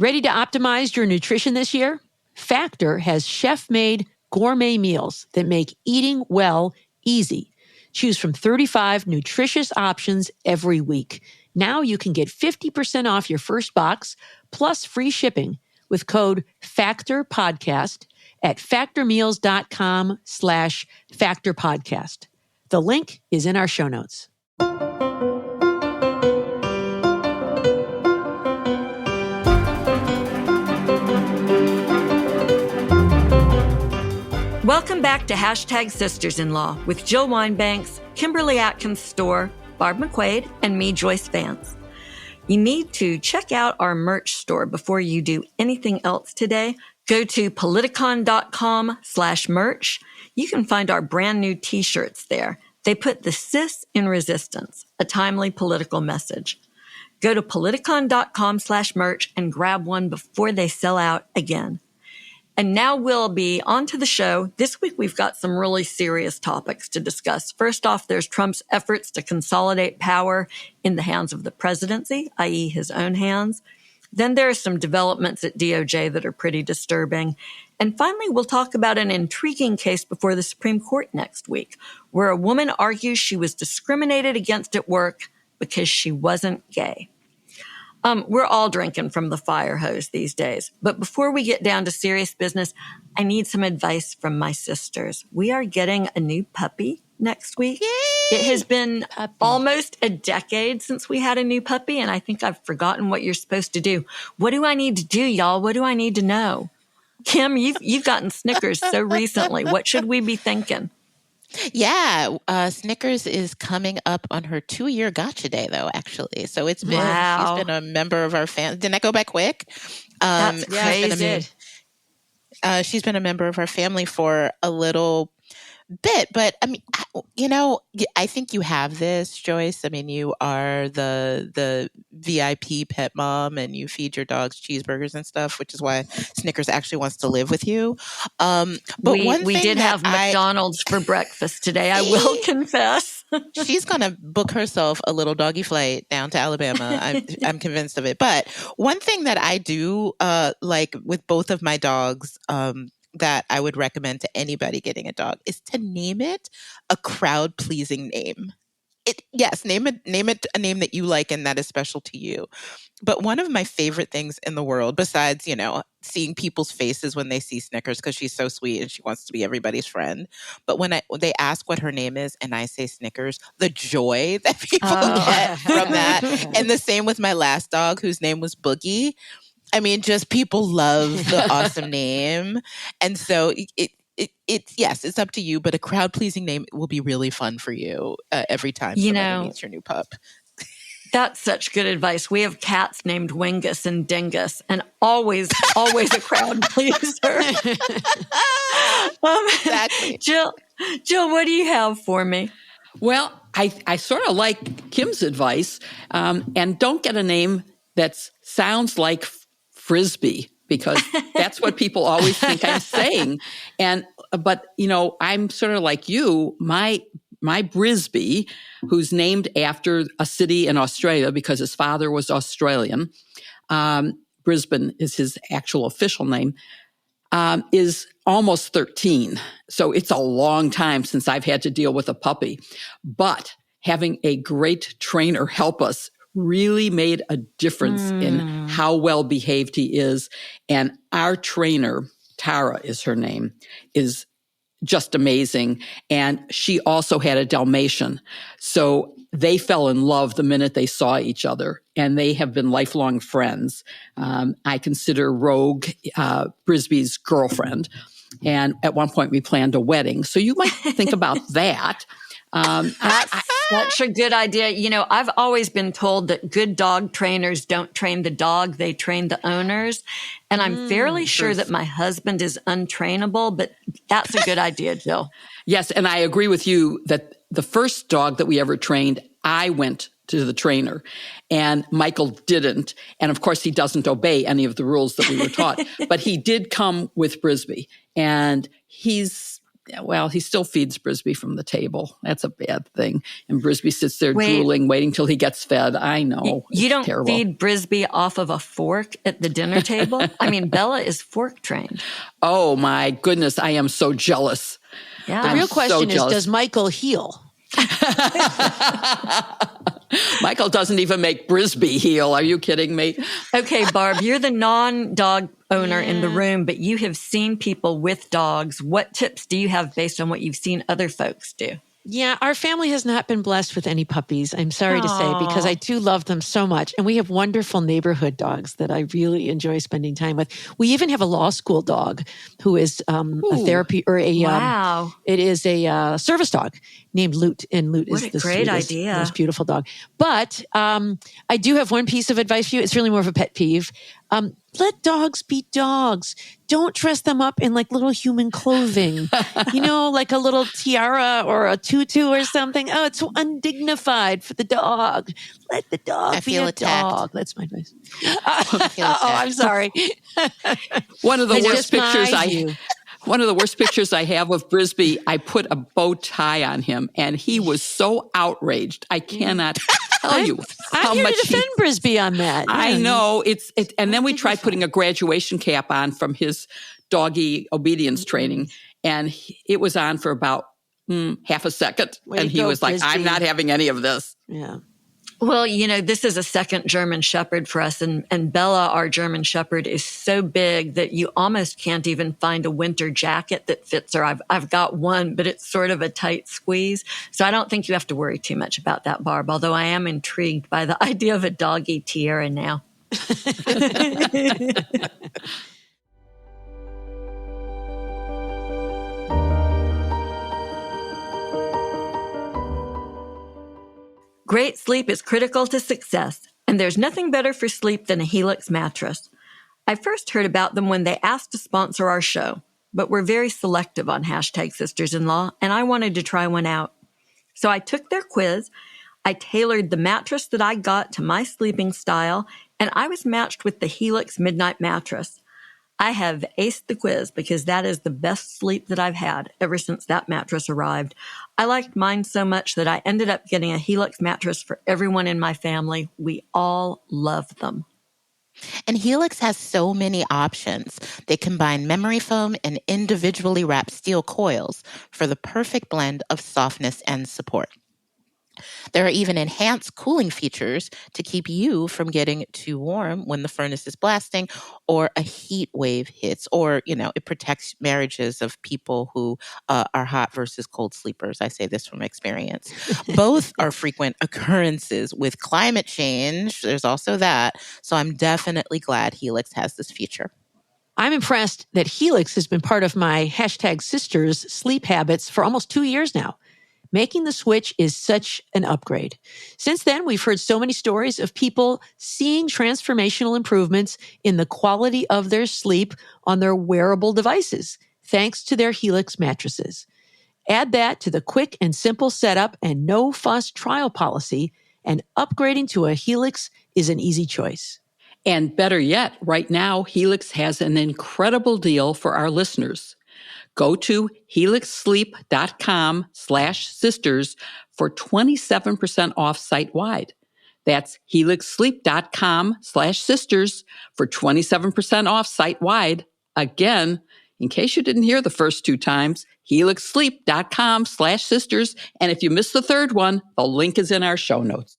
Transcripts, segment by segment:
Ready to optimize your nutrition this year? Factor has chef-made gourmet meals that make eating well easy. Choose from 35 nutritious options every week. Now you can get 50% off your first box plus free shipping with code FACTORPODCAST at factormeals.com/factorpodcast. The link is in our show notes. Welcome back to #Sisters-in-Law with Jill Winebanks, Kimberly Atkins Storr, Barb McQuaid, and me, Joyce Vance. You need to check out our merch store before you do anything else today. Go to politicon.com/merch. You can find our brand new t-shirts there. They put the cis in resistance, a timely political message. Go to politicon.com/merch and grab one before they sell out again. And now we'll be on to the show. This week, we've got some really serious topics to discuss. First off, there's Trump's efforts to consolidate power in the hands of the presidency, i.e. his own hands. Then there are some developments at DOJ that are pretty disturbing. And finally, we'll talk about an intriguing case before the Supreme Court next week, where a woman argues she was discriminated against at work because she wasn't gay. We're all drinking from the fire hose these days. But before we get down to serious business, I need some advice from my sisters. We are getting a new puppy next week. Yay! It has been almost a decade since we had a new puppy, and I think I've forgotten what you're supposed to do. What do I need to do, y'all? What do I need to know? Kim, you've gotten Snickers so recently. What should we be thinking? Yeah, Snickers is coming up on her 2-year gotcha day, though, actually. So it's been, wow. She's been a member of our family. Didn't that go by quick? That's crazy. She's been a member of our family for a little bit. But, I mean, I think you have this, Joyce. I mean, you are the VIP pet mom and you feed your dogs cheeseburgers and stuff, which is why Snickers actually wants to live with you. But we did have McDonald's for breakfast today, I will confess. She's going to book herself a little doggy flight down to Alabama. I'm convinced of it. But one thing that I do like with both of my dogs, that I would recommend to anybody getting a dog is to name it a crowd-pleasing name. Name it a name that you like and that is special to you. But one of my favorite things in the world, besides, seeing people's faces when they see Snickers, because she's so sweet and she wants to be everybody's friend. But when they ask what her name is and I say Snickers, the joy that people get from that. And the same with my last dog, whose name was Boogie. I mean, just people love the awesome name. And so it's up to you, but a crowd-pleasing name will be really fun for you every time somebody meets your new pup. That's such good advice. We have cats named Wingus and Dingus, and always a crowd pleaser. Exactly. Jill, what do you have for me? Well, I sort of like Kim's advice, and don't get a name that sounds like Frisbee, because that's what people always think I'm saying. But I'm sort of like you. My Brisbee, who's named after a city in Australia because his father was Australian, Brisbane is his actual official name, is almost 13. So it's a long time since I've had to deal with a puppy. But having a great trainer help us really made a difference in how well behaved he is. And our trainer, Tara is her name, is just amazing. And she also had a Dalmatian. So they fell in love the minute they saw each other, and they have been lifelong friends. I consider Rogue Brisbee's girlfriend. And at one point we planned a wedding. So you might think about that. That's such a good idea. I've always been told that good dog trainers don't train the dog, they train the owners. And I'm fairly sure that my husband is untrainable, but that's a good idea, Jill. Yes, and I agree with you that the first dog that we ever trained, I went to the trainer, and Michael didn't. And of course, he doesn't obey any of the rules that we were taught, but he did come with Brisbee, and he's well, he still feeds Brisby from the table. That's a bad thing. And Brisby sits there drooling, waiting till he gets fed. I know. You don't terrible. feed Brisby off of a fork at the dinner table? I mean, Bella is fork trained. Oh, my goodness. I am so jealous. Yeah. The real question is, does Michael heel? Michael doesn't even make Brisby heel. Are you kidding me? Okay, Barb, you're the non-dog owner in the room, but you have seen people with dogs. What tips do you have based on what you've seen other folks do? Yeah, our family has not been blessed with any puppies, I'm sorry to say, because I do love them so much. And we have wonderful neighborhood dogs that I really enjoy spending time with. We even have a law school dog who is a therapy or a it is a service dog named Loot, and Loot is the great idea. most beautiful dog. But I do have one piece of advice for you. It's really more of a pet peeve. Let dogs be dogs. Don't dress them up in like little human clothing, like a little tiara or a tutu or something. Oh, it's so undignified for the dog. Let the dog be a dog. That's my advice. I'm sorry. One of the worst pictures I have of Brisby, I put a bow tie on him, and he was so outraged. I cannot tell you how I'm much here to defend Brisby on that. I know and then we tried putting a graduation cap on from his doggy obedience training, and it was on for about half a second, and he was like, "I'm not having any of this." Yeah. Well, this is a second German Shepherd for us, and Bella, our German Shepherd, is so big that you almost can't even find a winter jacket that fits her. I've got one, but it's sort of a tight squeeze. So I don't think you have to worry too much about that, Barb, although I am intrigued by the idea of a doggy tiara now. Great sleep is critical to success, and there's nothing better for sleep than a Helix mattress. I first heard about them when they asked to sponsor our show, but we're very selective on #Sisters-in-Law, and I wanted to try one out. So I took their quiz, I tailored the mattress that I got to my sleeping style, and I was matched with the Helix Midnight Mattress. I have aced the quiz because that is the best sleep that I've had ever since that mattress arrived. I liked mine so much that I ended up getting a Helix mattress for everyone in my family. We all love them. And Helix has so many options. They combine memory foam and individually wrapped steel coils for the perfect blend of softness and support. There are even enhanced cooling features to keep you from getting too warm when the furnace is blasting or a heat wave hits, or, it protects marriages of people who are hot versus cold sleepers. I say this from experience. Both are frequent occurrences with climate change. There's also that. So I'm definitely glad Helix has this feature. I'm impressed that Helix has been part of my #Sisters sleep habits for almost 2 years now. Making the switch is such an upgrade. Since then, we've heard so many stories of people seeing transformational improvements in the quality of their sleep on their wearable devices, thanks to their Helix mattresses. Add that to the quick and simple setup and no-fuss trial policy, and upgrading to a Helix is an easy choice. And better yet, right now, Helix has an incredible deal for our listeners. Go to helixsleep.com/sisters for 27% off site-wide. That's helixsleep.com/sisters for 27% off site-wide. Again, in case you didn't hear the first 2 times, helixsleep.com/sisters. And if you missed the third one, the link is in our show notes.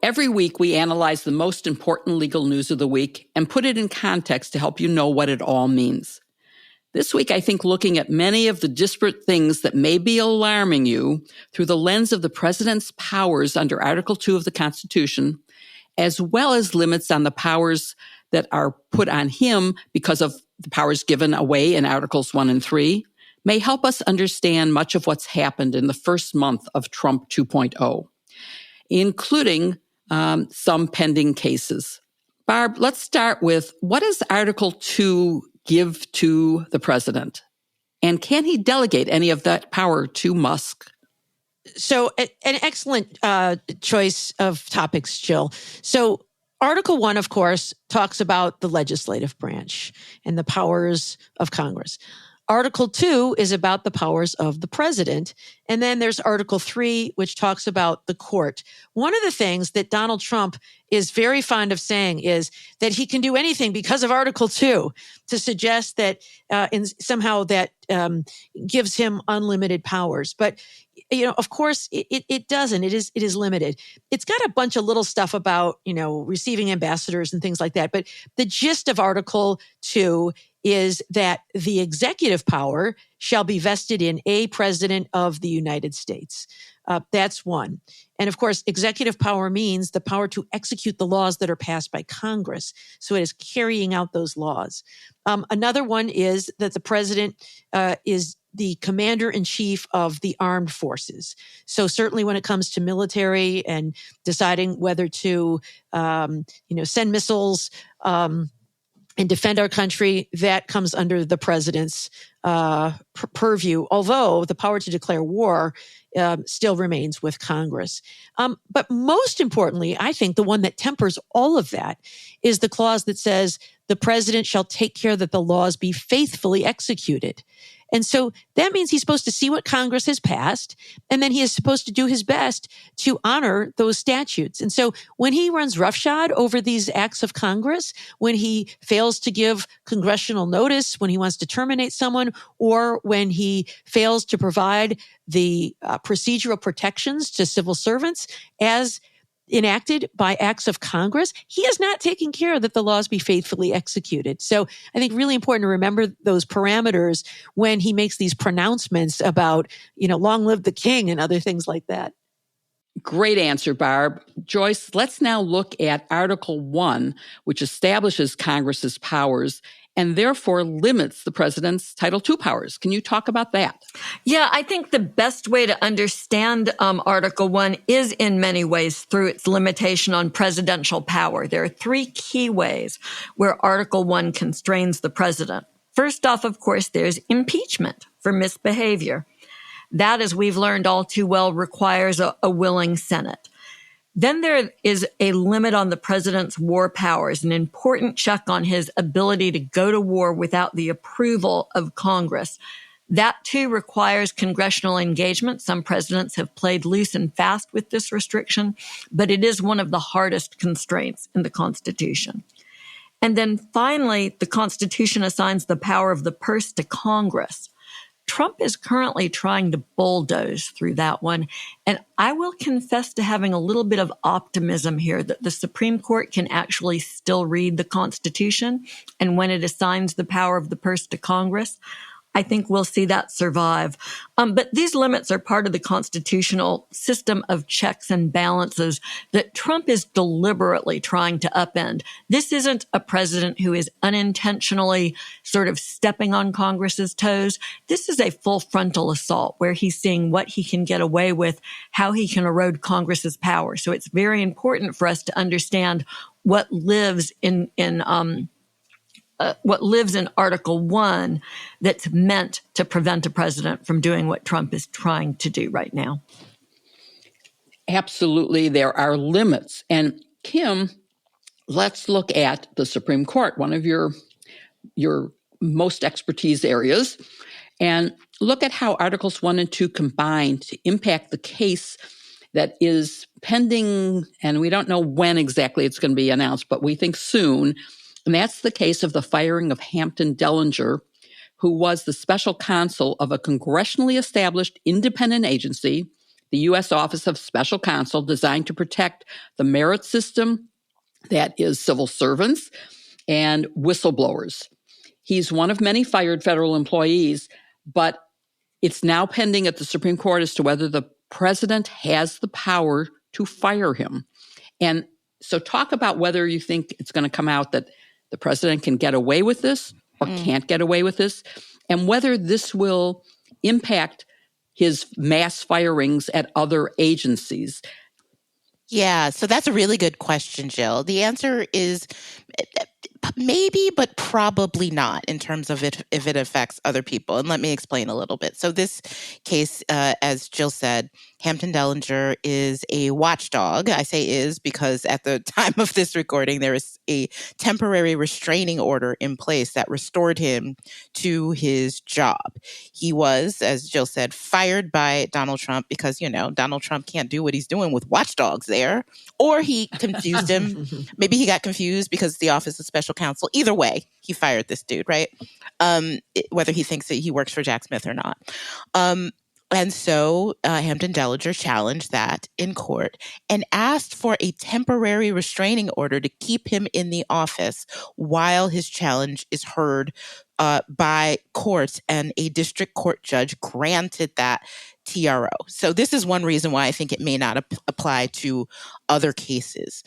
Every week, we analyze the most important legal news of the week and put it in context to help you know what it all means. This week, I think looking at many of the disparate things that may be alarming you through the lens of the president's powers under Article 2 of the Constitution, as well as limits on the powers that are put on him because of the powers given away in Articles 1 and 3, may help us understand much of what's happened in the first month of Trump 2.0, including some pending cases. Barb, let's start with, what does Article 2 give to the president? And can he delegate any of that power to Musk? So an excellent choice of topics, Jill. So Article 1, of course, talks about the legislative branch and the powers of Congress. Article 2 is about the powers of the president. And then there's Article 3, which talks about the court. One of the things that Donald Trump is very fond of saying is that he can do anything because of Article 2, to suggest that somehow that gives him unlimited powers. But of course, it doesn't. It is limited. It's got a bunch of little stuff about, receiving ambassadors and things like that. But the gist of Article 2 is that the executive power shall be vested in a president of the United States. That's one. And of course, executive power means the power to execute the laws that are passed by Congress. So it is carrying out those laws. Another one is that the president is the commander-in-chief of the armed forces. So certainly when it comes to military and deciding whether to, send missiles, and defend our country, that comes under the president's purview, although the power to declare war still remains with Congress. But most importantly, I think the one that tempers all of that is the clause that says the president shall take care that the laws be faithfully executed. And so that means he's supposed to see what Congress has passed, and then he is supposed to do his best to honor those statutes. And so when he runs roughshod over these acts of Congress, when he fails to give congressional notice, when he wants to terminate someone, or when he fails to provide the procedural protections to civil servants as enacted by acts of Congress, he is not taking care that the laws be faithfully executed. So I think really important to remember those parameters when he makes these pronouncements about, long live the king and other things like that. Great answer, Barb. Joyce, let's now look at Article 1, which establishes Congress's powers and therefore limits the president's Title II powers. Can you talk about that? Yeah, I think the best way to understand Article 1 is in many ways through its limitation on presidential power. There are three key ways where Article 1 constrains the president. First off, of course, there's impeachment for misbehavior. That, as we've learned all too well, requires a willing Senate. Then there is a limit on the president's war powers, an important check on his ability to go to war without the approval of Congress. That, too, requires congressional engagement. Some presidents have played loose and fast with this restriction, but it is one of the hardest constraints in the Constitution. And then finally, the Constitution assigns the power of the purse to Congress. Trump is currently trying to bulldoze through that one. And I will confess to having a little bit of optimism here that the Supreme Court can actually still read the Constitution. And when it assigns the power of the purse to Congress, I think we'll see that survive. But these limits are part of the constitutional system of checks and balances that Trump is deliberately trying to upend. This isn't a president who is unintentionally sort of stepping on Congress's toes. This is a full frontal assault where he's seeing what he can get away with, how he can erode Congress's power. So it's very important for us to understand what lives in Article 1 that's meant to prevent a president from doing what Trump is trying to do right now. Absolutely, there are limits. And Kim, let's look at the Supreme Court, one of your most expertise areas, and look at how Articles 1 and 2 combine to impact the case that is pending, and we don't know when exactly it's going to be announced, but we think soon. And that's the case of the firing of Hampton Dellinger, who was the special counsel of a congressionally established independent agency, the U.S. Office of Special Counsel, designed to protect the merit system, that is civil servants, and whistleblowers. He's one of many fired federal employees, but it's now pending at the Supreme Court as to whether the president has the power to fire him. And so talk about whether you think it's going to come out that the president can get away with this or can't get away with this, and whether this will impact his mass firings at other agencies. Yeah, so that's a really good question, Jill. The answer is Maybe, but probably not in terms of it if it affects other people. And let me explain a little bit. So this case, as Jill said, Hampton Dellinger is a watchdog. I say is because at the time of this recording, there is a temporary restraining order in place that restored him to his job. He was, as Jill said, fired by Donald Trump because, Donald Trump can't do what he's doing with watchdogs there. Or he confused him. Maybe he got confused because the Office of Special Counsel. Either way, he fired this dude, right? Whether he thinks that he works for Jack Smith or not. And so Hampton Dellinger challenged that in court and asked for a temporary restraining order to keep him in the office while his challenge is heard by courts, and a district court judge granted that TRO. So this is one reason why I think it may not apply to other cases.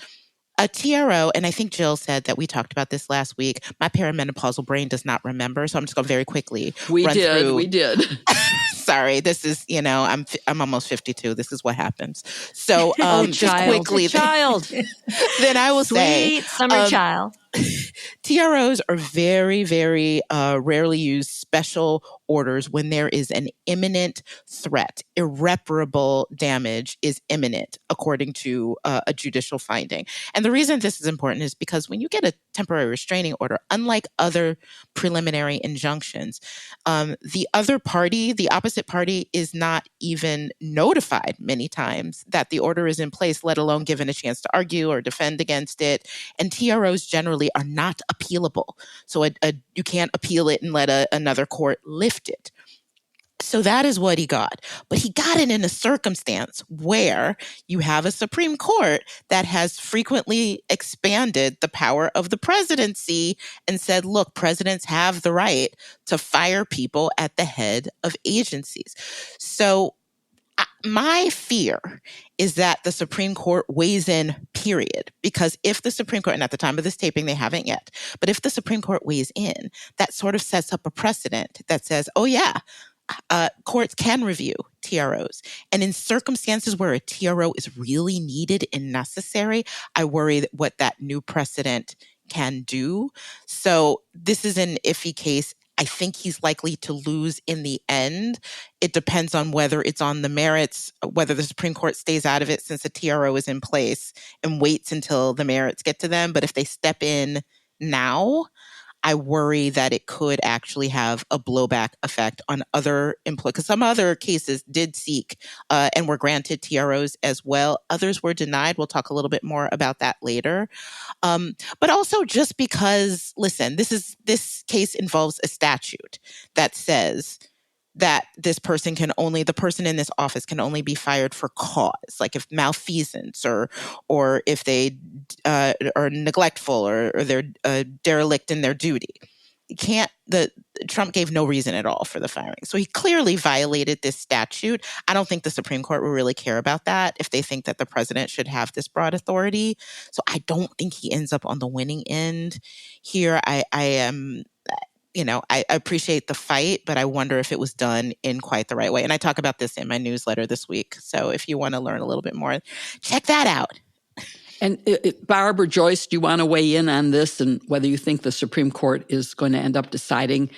A TRO, and I think Jill said that we talked about this last week. My perimenopausal brain does not remember, so I'm just going to very quickly We run through. did. Sorry, this is, I'm almost 52. This is what happens. So just quickly, then I will say, Sweet summer child. TROs are very, very rarely used special orders when there is an imminent threat. Irreparable damage is imminent, according to a judicial finding. And the reason this is important is because when you get a temporary restraining order, unlike other preliminary injunctions, the other party, the opposite party, is not even notified many times that the order is in place, let alone given a chance to argue or defend against it. And TROs generally are not appealable. So you can't appeal it and let another court lift it. So that is what he got. But he got it in a circumstance where you have a Supreme Court that has frequently expanded the power of the presidency and said, look, presidents have the right to fire people at the head of agencies. So my fear is that the Supreme Court weighs in, period. Because if the Supreme Court, and at the time of this taping, they haven't yet, but if the Supreme Court weighs in, that sort of sets up a precedent that says, oh yeah, courts can review TROs. And in circumstances where a TRO is really needed and necessary, I worry that what that new precedent can do. So this is an iffy case. I think he's likely to lose in the end. It depends on whether it's on the merits, whether the Supreme Court stays out of it since the TRO is in place and waits until the merits get to them. But if they step in now, I worry that it could actually have a blowback effect on other employees. Because some other cases did seek and were granted TROs as well. Others were denied. We'll talk a little bit more about that later. But also just because, listen, this case involves a statute that says that the person in this office can only be fired for cause, like if malfeasance or if they are neglectful or they're derelict in their duty. Trump gave no reason at all for the firing. So he clearly violated this statute. I don't think the Supreme Court will really care about that if they think that the president should have this broad authority. So I don't think he ends up on the winning end here. I appreciate the fight, but I wonder if it was done in quite the right way. And I talk about this in my newsletter this week. So if you want to learn a little bit more, check that out. And Barbara, Joyce, do you want to weigh in on this and whether you think the Supreme Court is going to end up deciding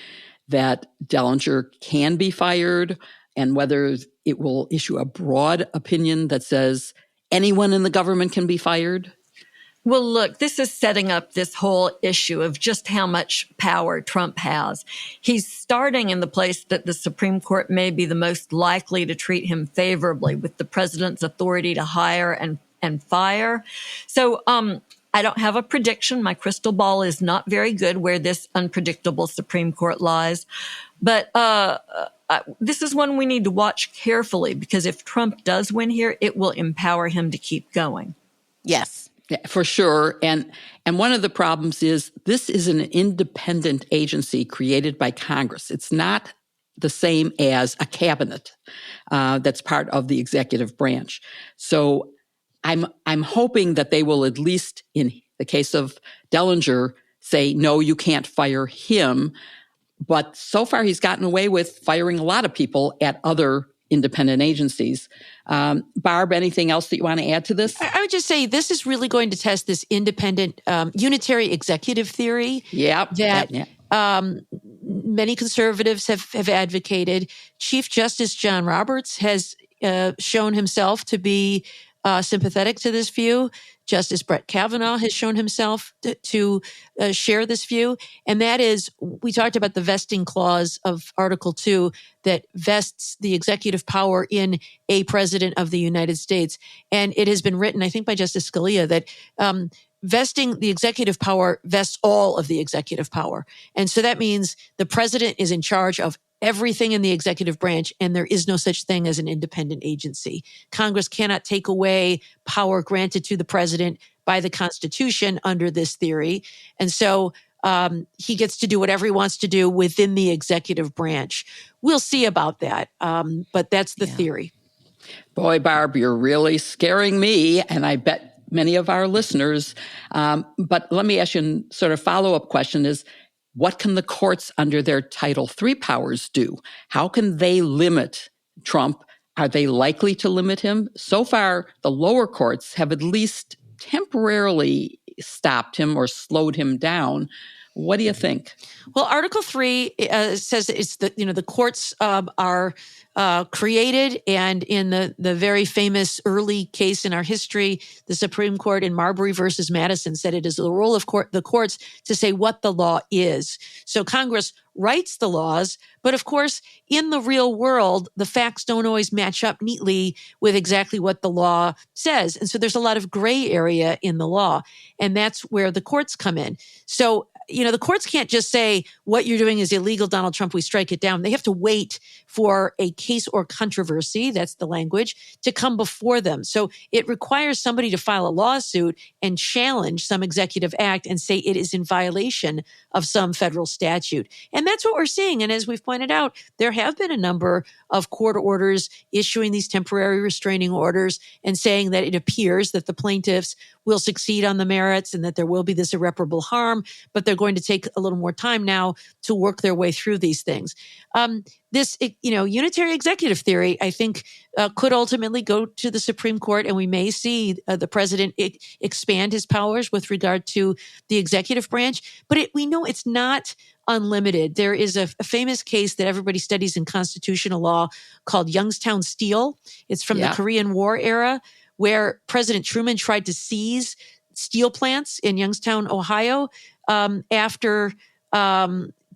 that Dellinger can be fired and whether it will issue a broad opinion that says anyone in the government can be fired? Well, look, this is setting up this whole issue of just how much power Trump has. He's starting in the place that the Supreme Court may be the most likely to treat him favorably, with the president's authority to hire and fire. So I don't have a prediction. My crystal ball is not very good where this unpredictable Supreme Court lies. But this is one we need to watch carefully, because if Trump does win here, it will empower him to keep going. Yes. Yeah, for sure. And one of the problems is this is an independent agency created by Congress. It's not the same as a cabinet that's part of the executive branch. So I'm hoping that they will, at least in the case of Dellinger, say, no, you can't fire him. But so far he's gotten away with firing a lot of people at other independent agencies. Barb, anything else that you want to add to this? I would just say this is really going to test this independent unitary executive theory that many conservatives have advocated. Chief Justice John Roberts has shown himself to be sympathetic to this view. Justice Brett Kavanaugh has shown himself to share this view. And that is, we talked about the vesting clause of Article 2 that vests the executive power in a president of the United States. And it has been written, I think, by Justice Scalia that vesting the executive power vests all of the executive power. And so that means the president is in charge of everything in the executive branch, and there is no such thing as an independent agency. Congress cannot take away power granted to the president by the Constitution under this theory. And so he gets to do whatever he wants to do within the executive branch. We'll see about that, but that's the theory. Boy, Barb, you're really scaring me, and I bet many of our listeners. But let me ask you a sort of follow-up question is, what can the courts under their Title III powers do? How can they limit Trump? Are they likely to limit him? So far, the lower courts have at least temporarily stopped him or slowed him down. What do you think? Well, Article 3 says it's the courts are created, and in the very famous early case in our history, the Supreme Court in Marbury versus Madison said it is the role of the courts to say what the law is. So Congress writes the laws, but of course, in the real world, the facts don't always match up neatly with exactly what the law says. And so there's a lot of gray area in the law, and that's where the courts come in. So the courts can't just say what you're doing is illegal, Donald Trump, we strike it down. They have to wait for a case or controversy, that's the language, to come before them. So it requires somebody to file a lawsuit and challenge some executive act and say it is in violation of some federal statute. And that's what we're seeing. And as we've pointed out, there have been a number of court orders issuing these temporary restraining orders and saying that it appears that the plaintiffs will succeed on the merits and that there will be this irreparable harm, but they're going to take a little more time now to work their way through these things. This, unitary executive theory, I think, could ultimately go to the Supreme Court, and we may see the president expand his powers with regard to the executive branch. But we know it's not unlimited. There is a famous case that everybody studies in constitutional law called Youngstown Steel. It's from the Korean War era, where President Truman tried to seize steel plants in Youngstown, Ohio,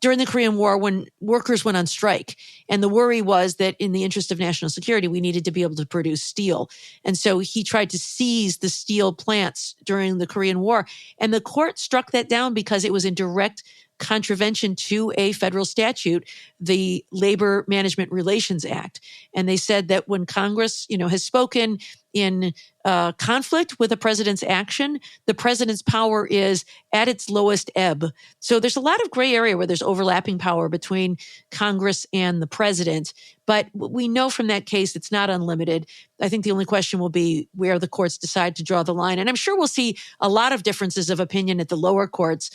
during the Korean War when workers went on strike. And the worry was that in the interest of national security, we needed to be able to produce steel. And so he tried to seize the steel plants during the Korean War. And the court struck that down because it was in direct contravention to a federal statute, the Labor Management Relations Act. And they said that when Congress, has spoken in conflict with the president's action, the president's power is at its lowest ebb. So there's a lot of gray area where there's overlapping power between Congress and the president. But we know from that case it's not unlimited. I think the only question will be where the courts decide to draw the line. And I'm sure we'll see a lot of differences of opinion at the lower courts.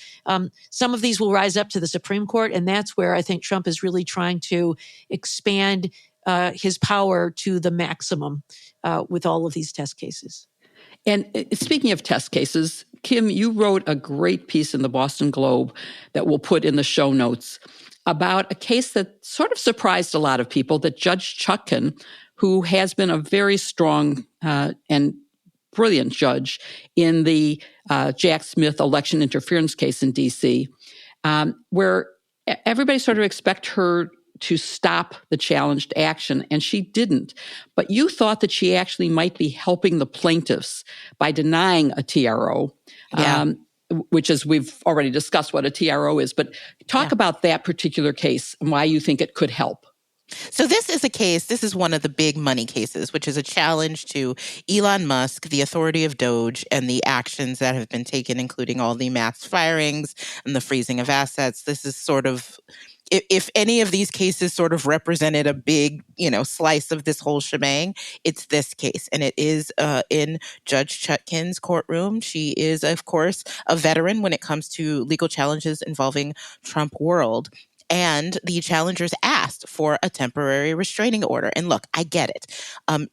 Some of these will rise up to the Supreme Court, and that's where I think Trump is really trying to expand his power to the maximum with all of these test cases. And speaking of test cases, Kim, you wrote a great piece in the Boston Globe that we'll put in the show notes about a case that sort of surprised a lot of people, that Judge Chutkan, who has been a very strong and brilliant judge in the Jack Smith election interference case in D.C., where everybody sort of expect her to stop the challenged action, and she didn't. But you thought that she actually might be helping the plaintiffs by denying a TRO, which is, we've already discussed what a TRO is. But talk about that particular case and why you think it could help. So this is one of the big money cases, which is a challenge to Elon Musk, the authority of Doge, and the actions that have been taken, including all the mass firings and the freezing of assets. This is sort of, if any of these cases sort of represented a big, slice of this whole shebang, it's this case. And it is in Judge Chutkan's courtroom. She is, of course, a veteran when it comes to legal challenges involving Trump world. And the challengers asked for a temporary restraining order. And look, I get it.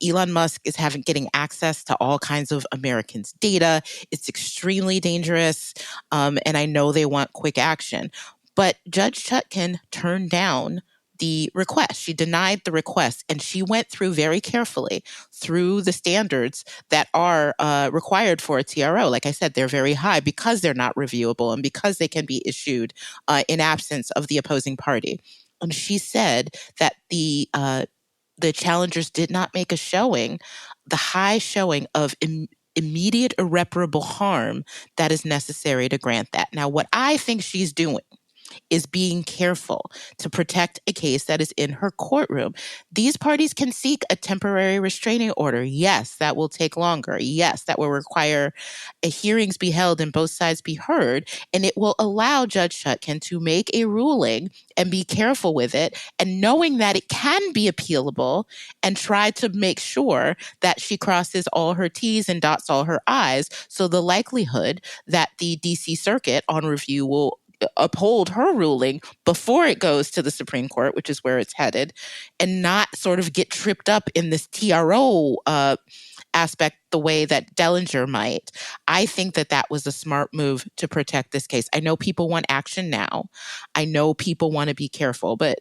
Elon Musk is getting access to all kinds of Americans' data. It's extremely dangerous. And I know they want quick action. But Judge Chutkan turned down the request. She denied the request, and she went through very carefully through the standards that are required for a TRO. Like I said, they're very high because they're not reviewable and because they can be issued in absence of the opposing party. And she said that the challengers did not make a showing, the high showing of immediate irreparable harm that is necessary to grant that. Now, what I think she's doing is being careful to protect a case that is in her courtroom. These parties can seek a temporary restraining order. Yes, that will take longer. Yes, that will require hearings be held and both sides be heard. And it will allow Judge Chutkan to make a ruling and be careful with it, and knowing that it can be appealable, and try to make sure that she crosses all her T's and dots all her I's. So the likelihood that the DC Circuit on review will uphold her ruling before it goes to the Supreme Court, which is where it's headed, and not sort of get tripped up in this TRO aspect the way that Dellinger might. I think that was a smart move to protect this case. I know people want action now. I know people want to be careful, but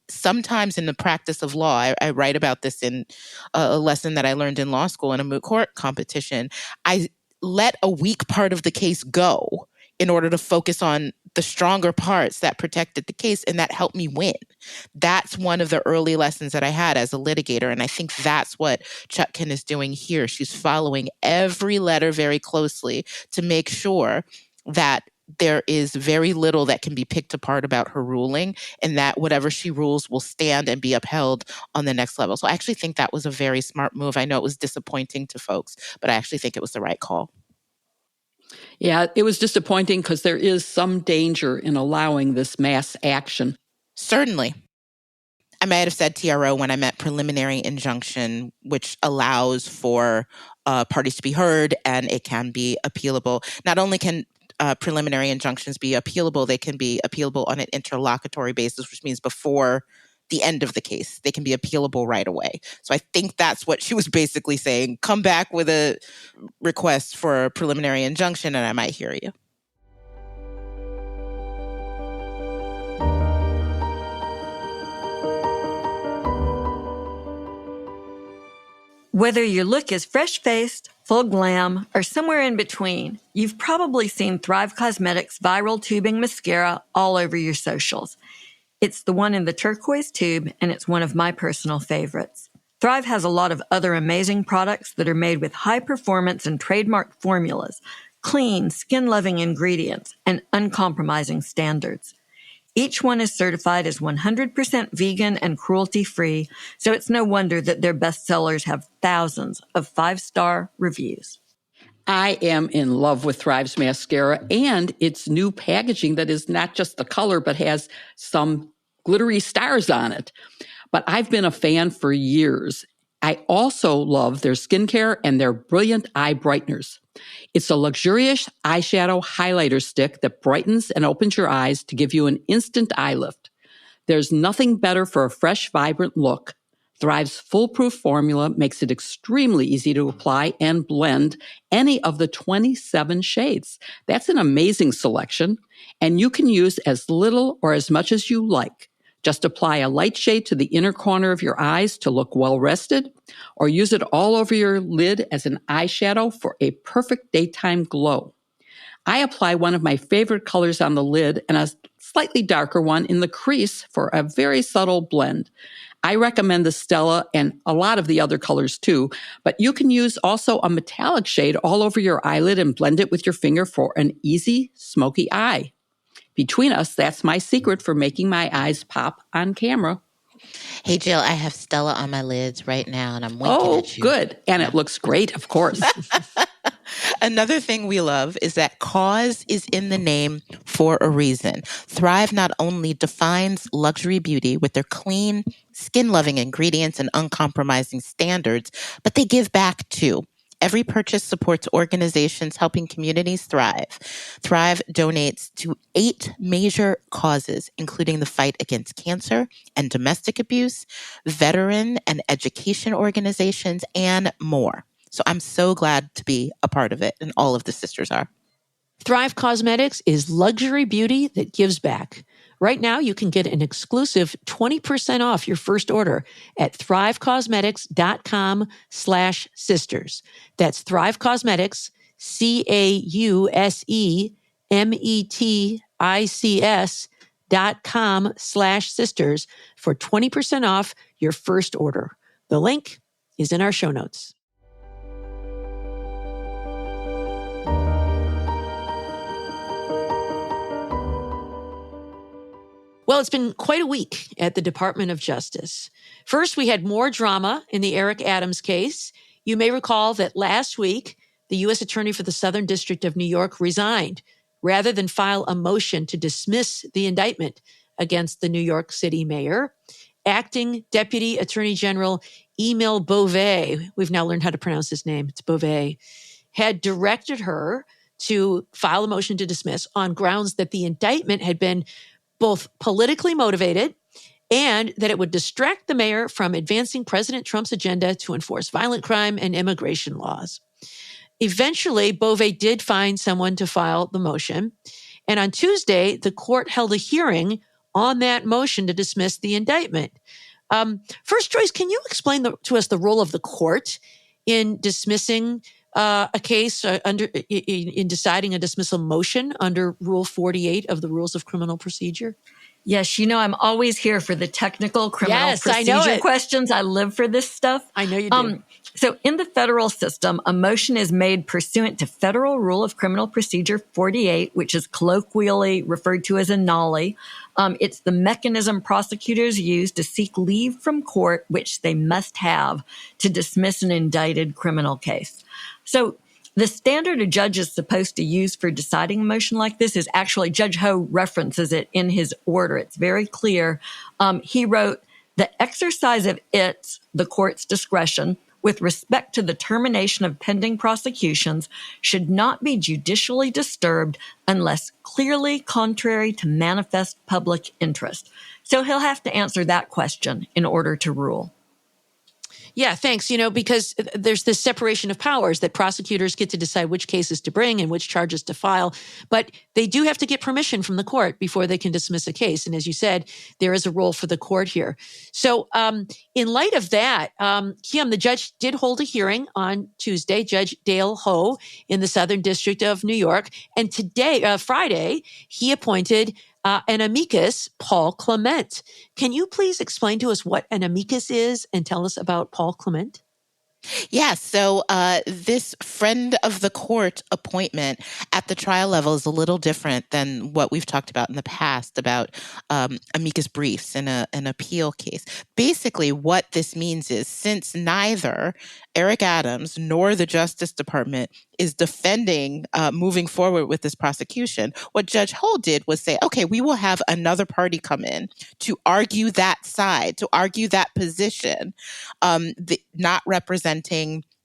sometimes in the practice of law, I write about this in a lesson that I learned in law school in a moot court competition. I let a weak part of the case go in order to focus on the stronger parts that protected the case, and that helped me win. That's one of the early lessons that I had as a litigator, and I think that's what Chutkan is doing here. She's following every letter very closely to make sure that there is very little that can be picked apart about her ruling, and that whatever she rules will stand and be upheld on the next level. So I actually think that was a very smart move. I know it was disappointing to folks, but I actually think it was the right call. Yeah, it was disappointing because there is some danger in allowing this mass action. Certainly. I might have said TRO when I meant preliminary injunction, which allows for parties to be heard and it can be appealable. Not only can preliminary injunctions be appealable, they can be appealable on an interlocutory basis, which means before the end of the case. They can be appealable right away. So I think that's what she was basically saying. Come back with a request for a preliminary injunction and I might hear you. Whether your look is fresh-faced, full glam, or somewhere in between, you've probably seen Thrive Causemetics Viral Tubing Mascara all over your socials. It's the one in the turquoise tube, and it's one of my personal favorites. Thrive has a lot of other amazing products that are made with high performance and trademark formulas, clean, skin-loving ingredients, and uncompromising standards. Each one is certified as 100% vegan and cruelty-free, so it's no wonder that their bestsellers have thousands of 5-star reviews. I am in love with Thrive's mascara and its new packaging that is not just the color, but has some glittery stars on it. But I've been a fan for years. I also love their skincare and their brilliant eye brighteners. It's a luxurious eyeshadow highlighter stick that brightens and opens your eyes to give you an instant eye lift. There's nothing better for a fresh, vibrant look. Thrive's foolproof formula makes it extremely easy to apply and blend any of the 27 shades. That's an amazing selection, and you can use as little or as much as you like. Just apply a light shade to the inner corner of your eyes to look well rested, or use it all over your lid as an eyeshadow for a perfect daytime glow. I apply one of my favorite colors on the lid and a slightly darker one in the crease for a very subtle blend. I recommend the Stella and a lot of the other colors too, but you can use also a metallic shade all over your eyelid and blend it with your finger for an easy, smoky eye. Between us, that's my secret for making my eyes pop on camera. Hey, Jill, I have Stella on my lids right now, and I'm winking at you. Oh, good. And it looks great, of course. Another thing we love is that cause is in the name for a reason. Thrive not only defines luxury beauty with their clean, skin-loving ingredients and uncompromising standards, but they give back too. Every purchase supports organizations helping communities thrive. Thrive donates to 8 major causes, including the fight against cancer and domestic abuse, veteran and education organizations, and more. So I'm so glad to be a part of it, and all of the sisters are. Thrive Causemetics is luxury beauty that gives back. Right now, you can get an exclusive 20% off your first order at thrivecausemetics.com/sisters. That's Thrive Causemetics, CAUSEMETICS.com/sisters for 20% off your first order. The link is in our show notes. Well, it's been quite a week at the Department of Justice. First, we had more drama in the Eric Adams case. You may recall that last week, the U.S. Attorney for the Southern District of New York resigned rather than file a motion to dismiss the indictment against the New York City mayor. Acting Deputy Attorney General Emile Beauvais, we've now learned how to pronounce his name, it's Beauvais, had directed her to file a motion to dismiss on grounds that the indictment had been both politically motivated and that it would distract the mayor from advancing President Trump's agenda to enforce violent crime and immigration laws. Eventually, Beauvais did find someone to file the motion. And on Tuesday, the court held a hearing on that motion to dismiss the indictment. First, Joyce, can you explain to us the role of the court in dismissing a case in deciding a dismissal motion under Rule 48 of the Rules of Criminal Procedure? Yes, I'm always here for the technical criminal procedure I know it. questions. I live for this stuff. I know you do. So in the federal system, a motion is made pursuant to Federal Rule of Criminal Procedure 48, which is colloquially referred to as a nollie. It's the mechanism prosecutors use to seek leave from court, which they must have to dismiss an indicted criminal case. So the standard a judge is supposed to use for deciding a motion like this is actually, Judge Ho references it in his order. It's very clear. He wrote, the exercise of the court's discretion, with respect to the termination of pending prosecutions should not be judicially disturbed unless clearly contrary to manifest public interest. So he'll have to answer that question in order to rule. Yeah, thanks. Because there's this separation of powers that prosecutors get to decide which cases to bring and which charges to file. But they do have to get permission from the court before they can dismiss a case. And as you said, there is a role for the court here. So in light of that, Kim, the judge did hold a hearing on Tuesday, Judge Dale Ho in the Southern District of New York. And today, Friday, he appointed an amicus, Paul Clement. Can you please explain to us what an amicus is and tell us about Paul Clement? Yeah, so this friend of the court appointment at the trial level is a little different than what we've talked about in the past about amicus briefs in an appeal case. Basically, what this means is since neither Eric Adams nor the Justice Department is defending moving forward with this prosecution, what Judge Ho did was say, okay, we will have another party come in to argue that side, to argue that position, not representing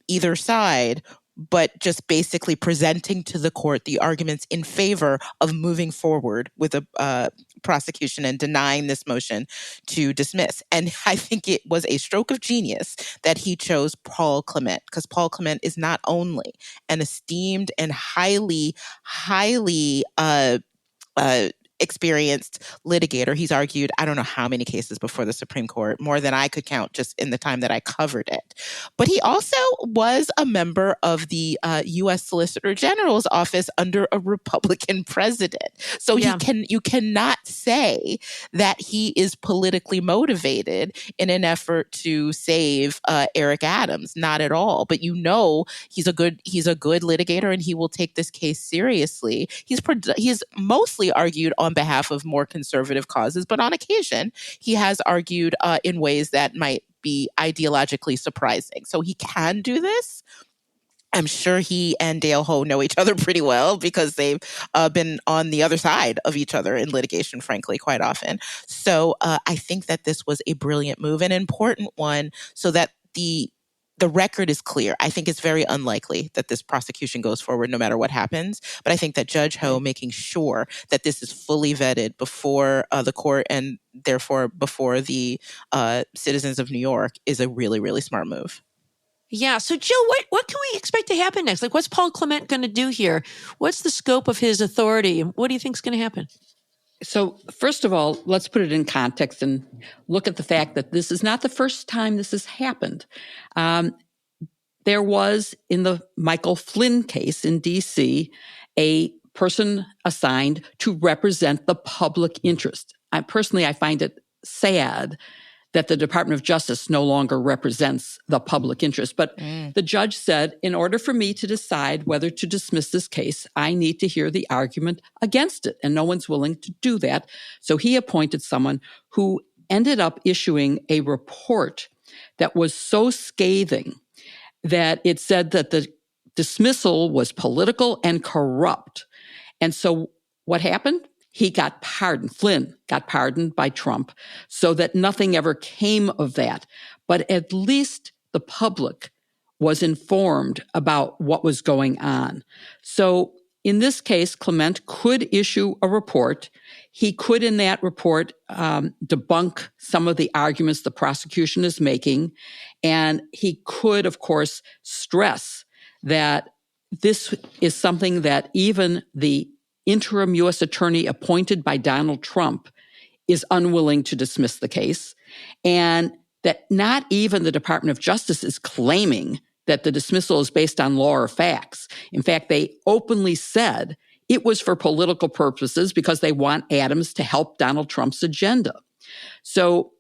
either side, but just basically presenting to the court the arguments in favor of moving forward with a prosecution and denying this motion to dismiss. And I think it was a stroke of genius that he chose Paul Clement, because Paul Clement is not only an esteemed and highly experienced litigator. He's argued, I don't know how many cases before the Supreme Court, more than I could count just in the time that I covered it. But he also was a member of the U.S. Solicitor General's office under a Republican president. So you cannot say that he is politically motivated in an effort to save Eric Adams. Not at all. But he's a good litigator, and he will take this case seriously. He's mostly argued on behalf of more conservative causes, but on occasion, he has argued in ways that might be ideologically surprising. So he can do this. I'm sure he and Dale Ho know each other pretty well because they've been on the other side of each other in litigation, frankly, quite often. So I think that this was a brilliant move, an important one, so that the the record is clear. I think it's very unlikely that this prosecution goes forward no matter what happens. But I think that Judge Ho making sure that this is fully vetted before the court and therefore before the citizens of New York is a really, really smart move. Yeah. So, Jill, what can we expect to happen next? Like, what's Paul Clement going to do here? What's the scope of his authority? And what do you think is going to happen? So, first of all, let's put it in context and look at the fact that this is not the first time this has happened. There was, in the Michael Flynn case in D.C., a person assigned to represent the public interest. I find it sad that the Department of Justice no longer represents the public interest. But the judge said, in order for me to decide whether to dismiss this case, I need to hear the argument against it. And no one's willing to do that. So he appointed someone who ended up issuing a report that was so scathing that it said that the dismissal was political and corrupt. And so what happened? He got pardoned. Flynn got pardoned by Trump so that nothing ever came of that. But at least the public was informed about what was going on. So in this case, Clement could issue a report. He could, in that report, debunk some of the arguments the prosecution is making. And he could, of course, stress that this is something that even the interim U.S. attorney appointed by Donald Trump is unwilling to dismiss the case, and that not even the Department of Justice is claiming that the dismissal is based on law or facts. In fact, they openly said it was for political purposes because they want Adams to help Donald Trump's agenda. So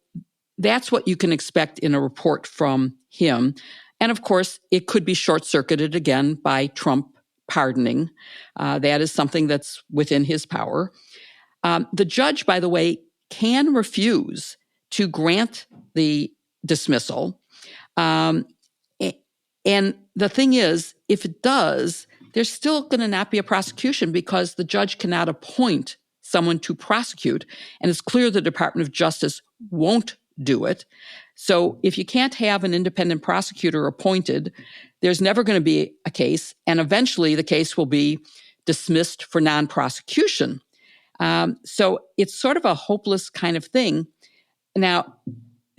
that's what you can expect in a report from him. And of course, it could be short-circuited again by Trump pardoning. That is something that's within his power. The judge, by the way, can refuse to grant the dismissal. And the thing is, if it does, there's still going to not be a prosecution because the judge cannot appoint someone to prosecute. And it's clear the Department of Justice won't do it. So if you can't have an independent prosecutor appointed, there's never going to be a case. And eventually the case will be dismissed for non-prosecution. So it's sort of a hopeless kind of thing. Now,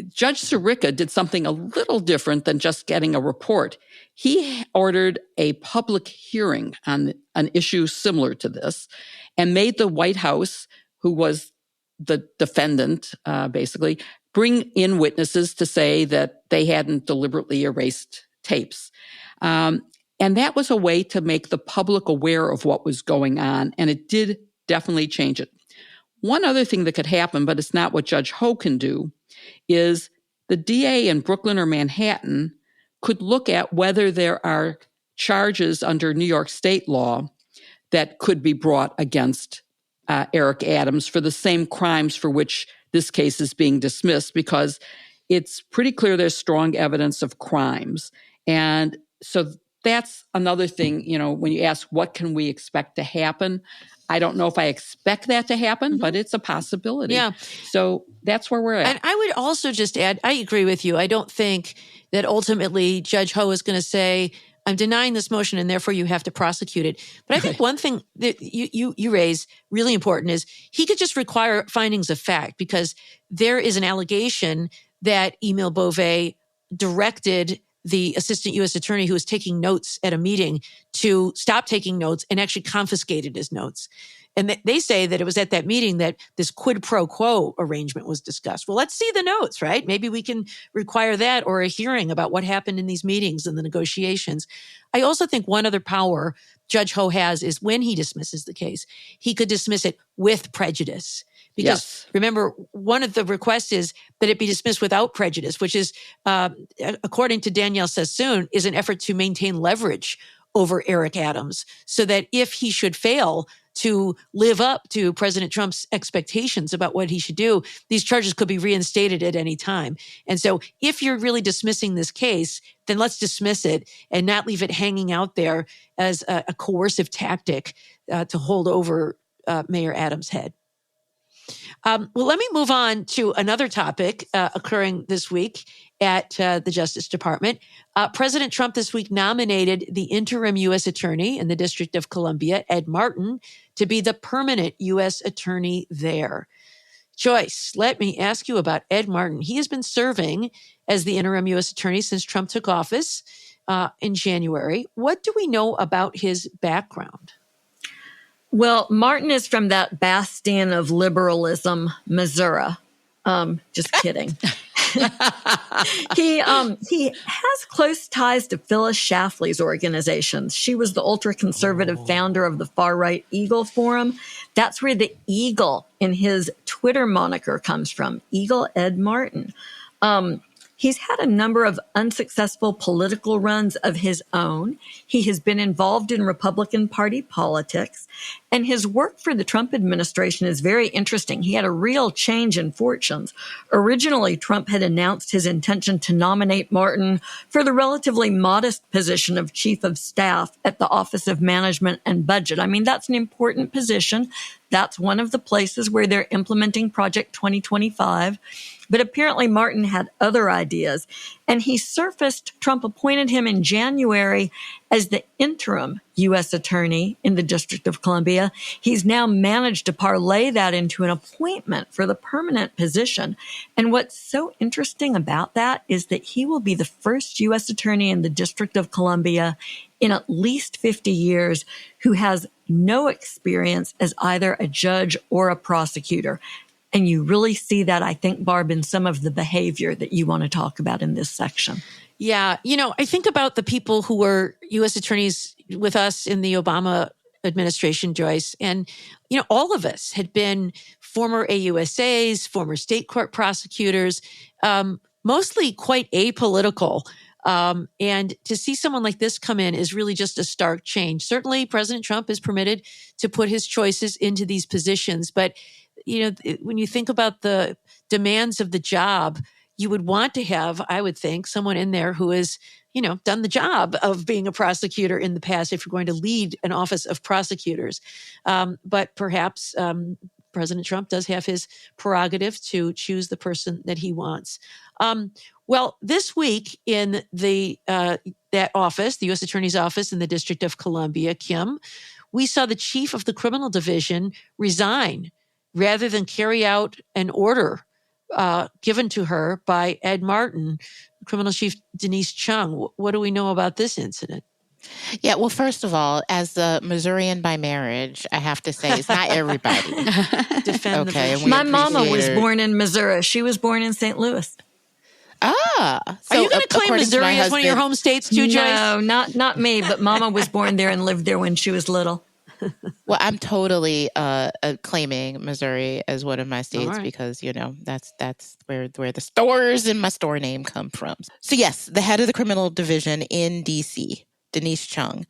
Judge Sirica did something a little different than just getting a report. He ordered a public hearing on an issue similar to this and made the White House, who was the defendant, basically, bring in witnesses to say that they hadn't deliberately erased tapes. And that was a way to make the public aware of what was going on, and it did definitely change it. One other thing that could happen, but it's not what Judge Ho can do, is the DA in Brooklyn or Manhattan could look at whether there are charges under New York state law that could be brought against Eric Adams for the same crimes for which this case is being dismissed, because it's pretty clear there's strong evidence of crimes. And so that's another thing, when you ask what can we expect to happen, I don't know if I expect that to happen, but it's a possibility. Yeah. So that's where we're at. And I would also just add, I agree with you. I don't think that ultimately Judge Ho is going to say, I'm denying this motion and therefore you have to prosecute it. But I think one thing that you raise really important is he could just require findings of fact, because there is an allegation that Emile Beauvais directed the assistant U.S. attorney who was taking notes at a meeting to stop taking notes and actually confiscated his notes. And they say that it was at that meeting that this quid pro quo arrangement was discussed. Well, let's see the notes, right? Maybe we can require that, or a hearing about what happened in these meetings and the negotiations. I also think one other power Judge Ho has is when he dismisses the case, he could dismiss it with prejudice. Because remember, one of the requests is that it be dismissed without prejudice, which is, according to Danielle Sassoon, is an effort to maintain leverage over Eric Adams so that if he should fail to live up to President Trump's expectations about what he should do, these charges could be reinstated at any time. And so if you're really dismissing this case, then let's dismiss it and not leave it hanging out there as a coercive tactic to hold over Mayor Adams' head. Well, let me move on to another topic occurring this week, at the Justice Department. President Trump this week nominated the interim U.S. Attorney in the District of Columbia, Ed Martin, to be the permanent U.S. Attorney there. Joyce, let me ask you about Ed Martin. He has been serving as the interim U.S. Attorney since Trump took office in January. What do we know about his background? Well, Martin is from that bastion of liberalism, Missouri. Just kidding. He has close ties to Phyllis Schlafly's organizations. She was the ultra-conservative founder of the far-right Eagle Forum. That's where the Eagle in his Twitter moniker comes from, Eagle Ed Martin. He's had a number of unsuccessful political runs of his own. He has been involved in Republican Party politics, and his work for the Trump administration is very interesting. He had a real change in fortunes. Originally, Trump had announced his intention to nominate Martin for the relatively modest position of Chief of Staff at the Office of Management and Budget. I mean, that's an important position. That's one of the places where they're implementing Project 2025. But apparently Martin had other ideas, and he surfaced. Trump appointed him in January as the interim U.S. Attorney in the District of Columbia. He's now managed to parlay that into an appointment for the permanent position. And what's so interesting about that is that he will be the first U.S. Attorney in the District of Columbia in at least 50 years who has no experience as either a judge or a prosecutor. And you really see that, I think, Barb, in some of the behavior that you want to talk about in this section. Yeah. I think about the people who were U.S. attorneys with us in the Obama administration, Joyce, and, all of us had been former AUSAs, former state court prosecutors, mostly quite apolitical. And to see someone like this come in is really just a stark change. Certainly, President Trump is permitted to put his choices into these positions, but when you think about the demands of the job, you would want to have, I would think, someone in there who has, done the job of being a prosecutor in the past if you're going to lead an office of prosecutors. But perhaps President Trump does have his prerogative to choose the person that he wants. Well, this week in that office, the U.S. Attorney's Office in the District of Columbia, Kim, we saw the chief of the criminal division resign rather than carry out an order given to her by Ed Martin, criminal chief Denise Chung. What do we know about this incident? Yeah, well, first of all, as a Missourian by marriage, I have to say it's not everybody. Defend okay, My mama was born in Missouri. She was born in St. Louis. So are you going to claim Missouri as one of your home states too, Joyce? No, not me, but Mama was born there and lived there when she was little. Well, I'm totally claiming Missouri as one of my states because, that's where the stores in my store name come from. So yes, the head of the criminal division in D.C., Denise Chung,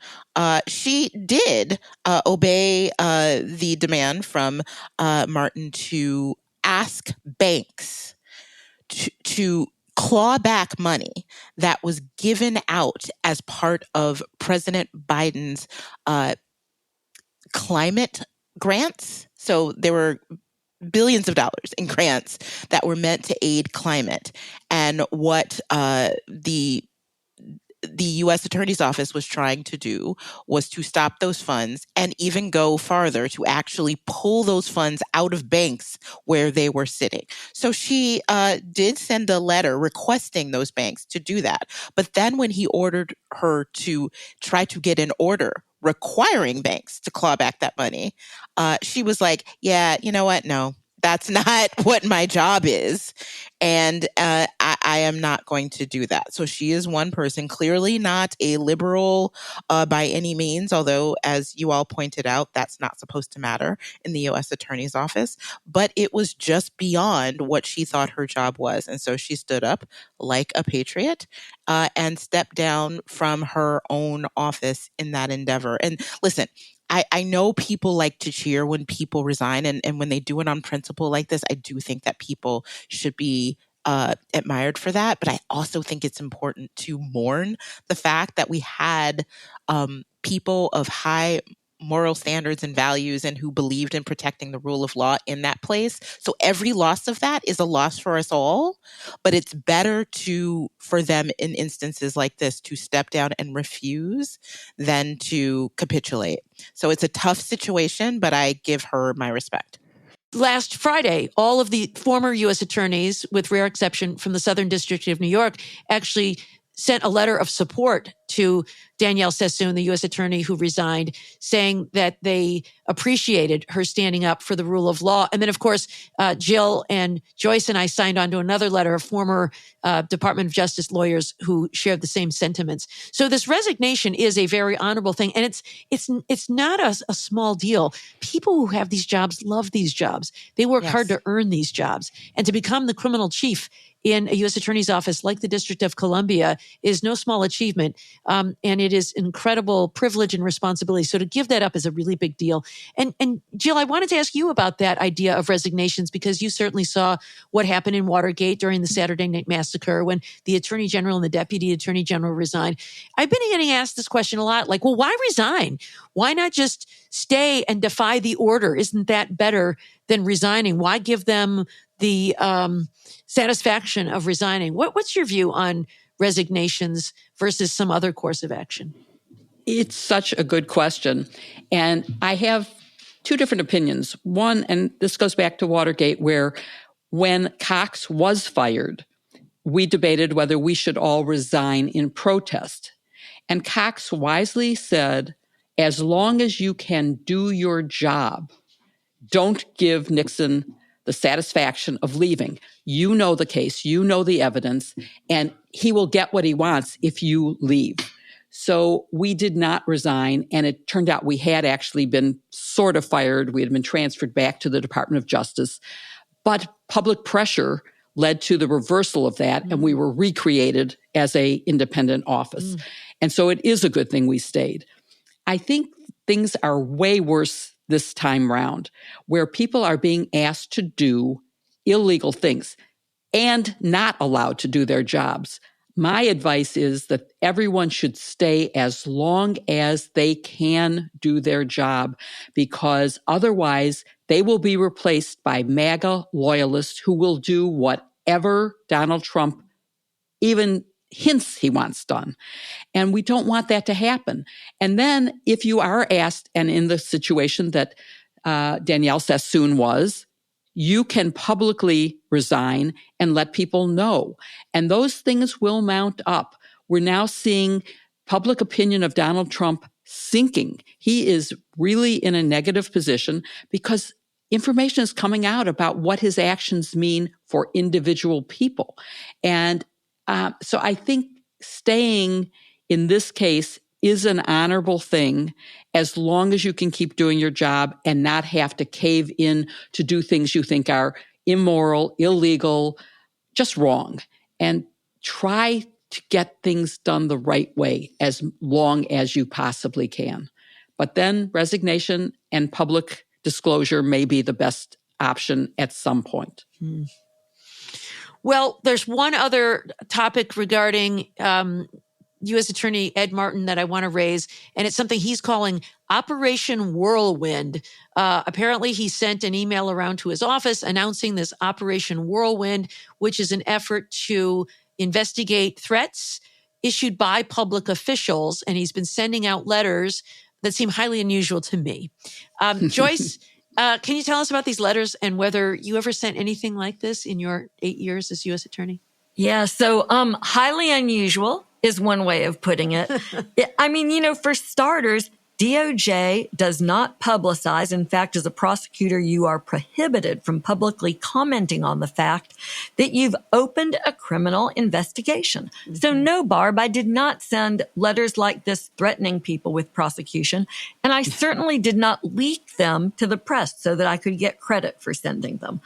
she did obey the demand from Martin to ask banks to claw back money that was given out as part of President Biden's climate grants. So there were billions of dollars in grants that were meant to aid climate. And what the U.S. Attorney's Office was trying to do was to stop those funds and even go farther to actually pull those funds out of banks where they were sitting. So she did send a letter requesting those banks to do that. But then when he ordered her to try to get an order requiring banks to claw back that money, she was like, yeah, you know what? No, that's not what my job is. And I am not going to do that. So she is one person, clearly not a liberal by any means, although, as you all pointed out, that's not supposed to matter in the U.S. Attorney's Office. But it was just beyond what she thought her job was. And so she stood up like a patriot and stepped down from her own office in that endeavor. And listen, I know people like to cheer when people resign, and when they do it on principle like this, I do think that people should be admired for that. But I also think it's important to mourn the fact that we had people of high moral standards and values and who believed in protecting the rule of law in that place. So every loss of that is a loss for us all, but it's better for them in instances like this to step down and refuse than to capitulate. So it's a tough situation, but I give her my respect. Last Friday, all of the former U.S. attorneys, with rare exception from the Southern District of New York, actually sent a letter of support to Danielle Sassoon, the U.S. attorney who resigned, saying that they appreciated her standing up for the rule of law. And then, of course, Jill and Joyce and I signed on to another letter of former Department of Justice lawyers who shared the same sentiments. So this resignation is a very honorable thing. And it's not a small deal. People who have these jobs love these jobs. They work hard to earn these jobs. And to become the criminal chief in a U.S. attorney's office like the District of Columbia is no small achievement. And it is incredible privilege and responsibility. So to give that up is a really big deal. And Jill, I wanted to ask you about that idea of resignations, because you certainly saw what happened in Watergate during the Saturday Night Massacre when the Attorney General and the Deputy Attorney General resigned. I've been getting asked this question a lot, like, well, why resign? Why not just stay and defy the order? Isn't that better than resigning? Why give them the satisfaction of resigning? What's your view on resignations versus some other course of action? It's such a good question. And I have two different opinions. One, and this goes back to Watergate, where when Cox was fired, we debated whether we should all resign in protest. And Cox wisely said, as long as you can do your job, don't give Nixon the satisfaction of leaving. You know the case, you know the evidence, and he will get what he wants if you leave. So we did not resign, and it turned out we had actually been sort of fired. We had been transferred back to the Department of Justice, but public pressure led to the reversal of that, and we were recreated as a independent office. And so it is a good thing we stayed. I think things are way worse this time round, where people are being asked to do illegal things and not allowed to do their jobs. My advice is that everyone should stay as long as they can do their job, because otherwise they will be replaced by MAGA loyalists who will do whatever Donald Trump even hints he wants done. And we don't want that to happen. And then if you are asked, and in the situation that Danielle Sassoon was, you can publicly resign and let people know. And those things will mount up. We're now seeing public opinion of Donald Trump sinking. He is really in a negative position because information is coming out about what his actions mean for individual people. And so I think staying in this case is an honorable thing as long as you can keep doing your job and not have to cave in to do things you think are immoral, illegal, just wrong. And try to get things done the right way as long as you possibly can. But then resignation and public disclosure may be the best option at some point. Well, there's one other topic regarding U.S. Attorney Ed Martin that I want to raise, and it's something he's calling Operation Whirlwind. Apparently, he sent an email around to his office announcing this Operation Whirlwind, which is an effort to investigate threats issued by public officials, and he's been sending out letters that seem highly unusual to me. Joyce, can you tell us about these letters and whether you ever sent anything like this in your 8 years as U.S. Attorney? Yeah, so highly unusual is one way of putting it. I mean, for starters, DOJ does not publicize. In fact, as a prosecutor, you are prohibited from publicly commenting on the fact that you've opened a criminal investigation. Mm-hmm. So no, Barb, I did not send letters like this threatening people with prosecution, and I certainly did not leak them to the press so that I could get credit for sending them.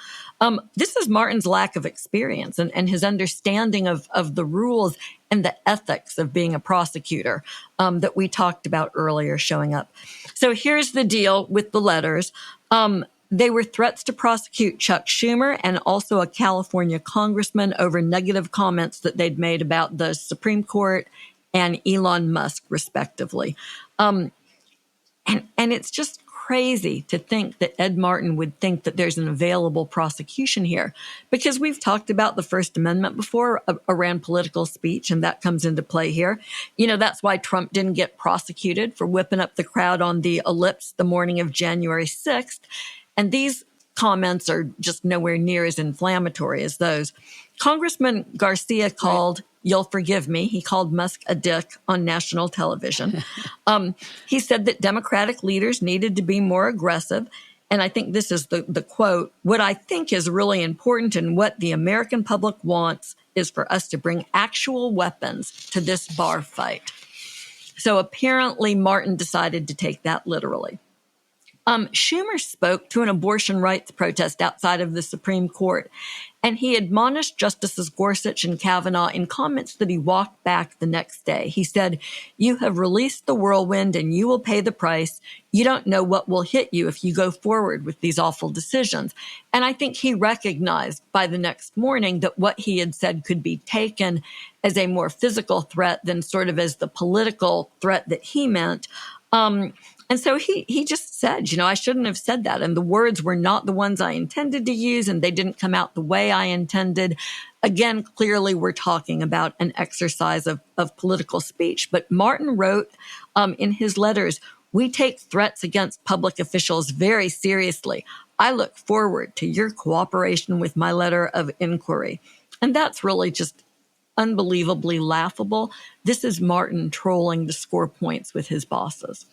This is Martin's lack of experience and his understanding of the rules and the ethics of being a prosecutor that we talked about earlier showing up. So here's the deal with the letters. They were threats to prosecute Chuck Schumer and also a California congressman over negative comments that they'd made about the Supreme Court and Elon Musk, respectively. And it's just crazy to think that Ed Martin would think that there's an available prosecution here, because we've talked about the First Amendment before around political speech, and that comes into play here. That's why Trump didn't get prosecuted for whipping up the crowd on the ellipse the morning of January 6th. And these comments are just nowhere near as inflammatory as those. Congressman Garcia called, you'll forgive me, he called Musk a dick on national television. He said that Democratic leaders needed to be more aggressive. And I think this is the quote, what I think is really important and what the American public wants is for us to bring actual weapons to this bar fight. So apparently Martin decided to take that literally. Schumer spoke to an abortion rights protest outside of the Supreme Court, and he admonished Justices Gorsuch and Kavanaugh in comments that he walked back the next day. He said, you have released the whirlwind and you will pay the price. You don't know what will hit you if you go forward with these awful decisions. And I think he recognized by the next morning that what he had said could be taken as a more physical threat than sort of as the political threat that he meant. And so he just said, I shouldn't have said that. And the words were not the ones I intended to use, and they didn't come out the way I intended. Again, clearly we're talking about an exercise of political speech. But Martin wrote in his letters, we take threats against public officials very seriously. I look forward to your cooperation with my letter of inquiry. And that's really just unbelievably laughable. This is Martin trolling to score points with his bosses.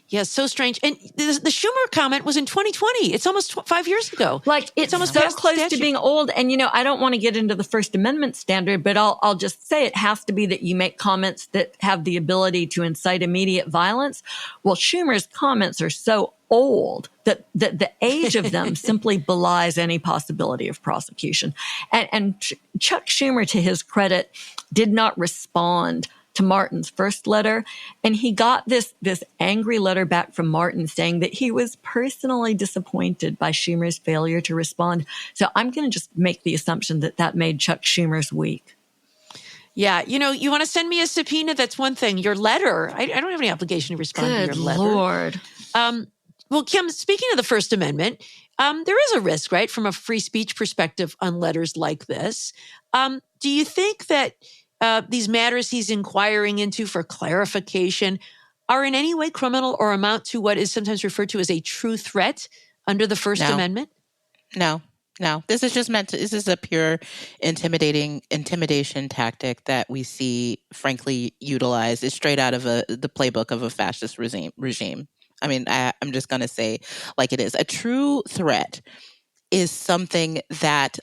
Yeah, so strange. And the Schumer comment was in 2020. It's almost 5 years ago. It's almost so close to being old. And, I don't want to get into the First Amendment standard, but I'll just say it has to be that you make comments that have the ability to incite immediate violence. Well, Schumer's comments are so old that the age of them simply belies any possibility of prosecution. And Chuck Schumer, to his credit, did not respond to Martin's first letter. And he got this angry letter back from Martin saying that he was personally disappointed by Schumer's failure to respond. So I'm going to just make the assumption that made Chuck Schumer's week. Yeah. You want to send me a subpoena? That's one thing. Your letter, I don't have any obligation to respond to your letter. Good Lord. Well, Kim, speaking of the First Amendment, there is a risk, right, from a free speech perspective on letters like this. Do you think that these matters he's inquiring into for clarification are in any way criminal or amount to what is sometimes referred to as a true threat under the First Amendment? No. This is just this is a pure intimidation tactic that we see, frankly, utilized. It's straight out of the playbook of a fascist regime. I mean, I'm just going to say like it is. A true threat is something that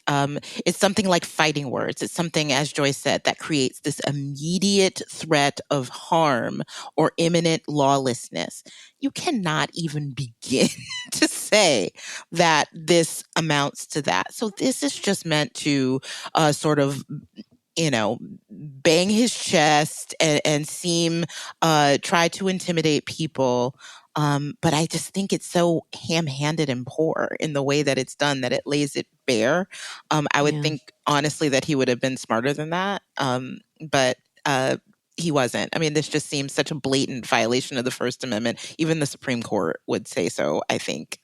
it's something like fighting words. It's something, as Joyce said, that creates this immediate threat of harm or imminent lawlessness. You cannot even begin to say that this amounts to that. So this is just meant to sort of bang his chest and seem try to intimidate people. But I just think it's so ham-handed and poor in the way that it's done that it lays it bare. I would think, honestly, that he would have been smarter than that. But he wasn't. I mean, this just seems such a blatant violation of the First Amendment. Even the Supreme Court would say so, I think.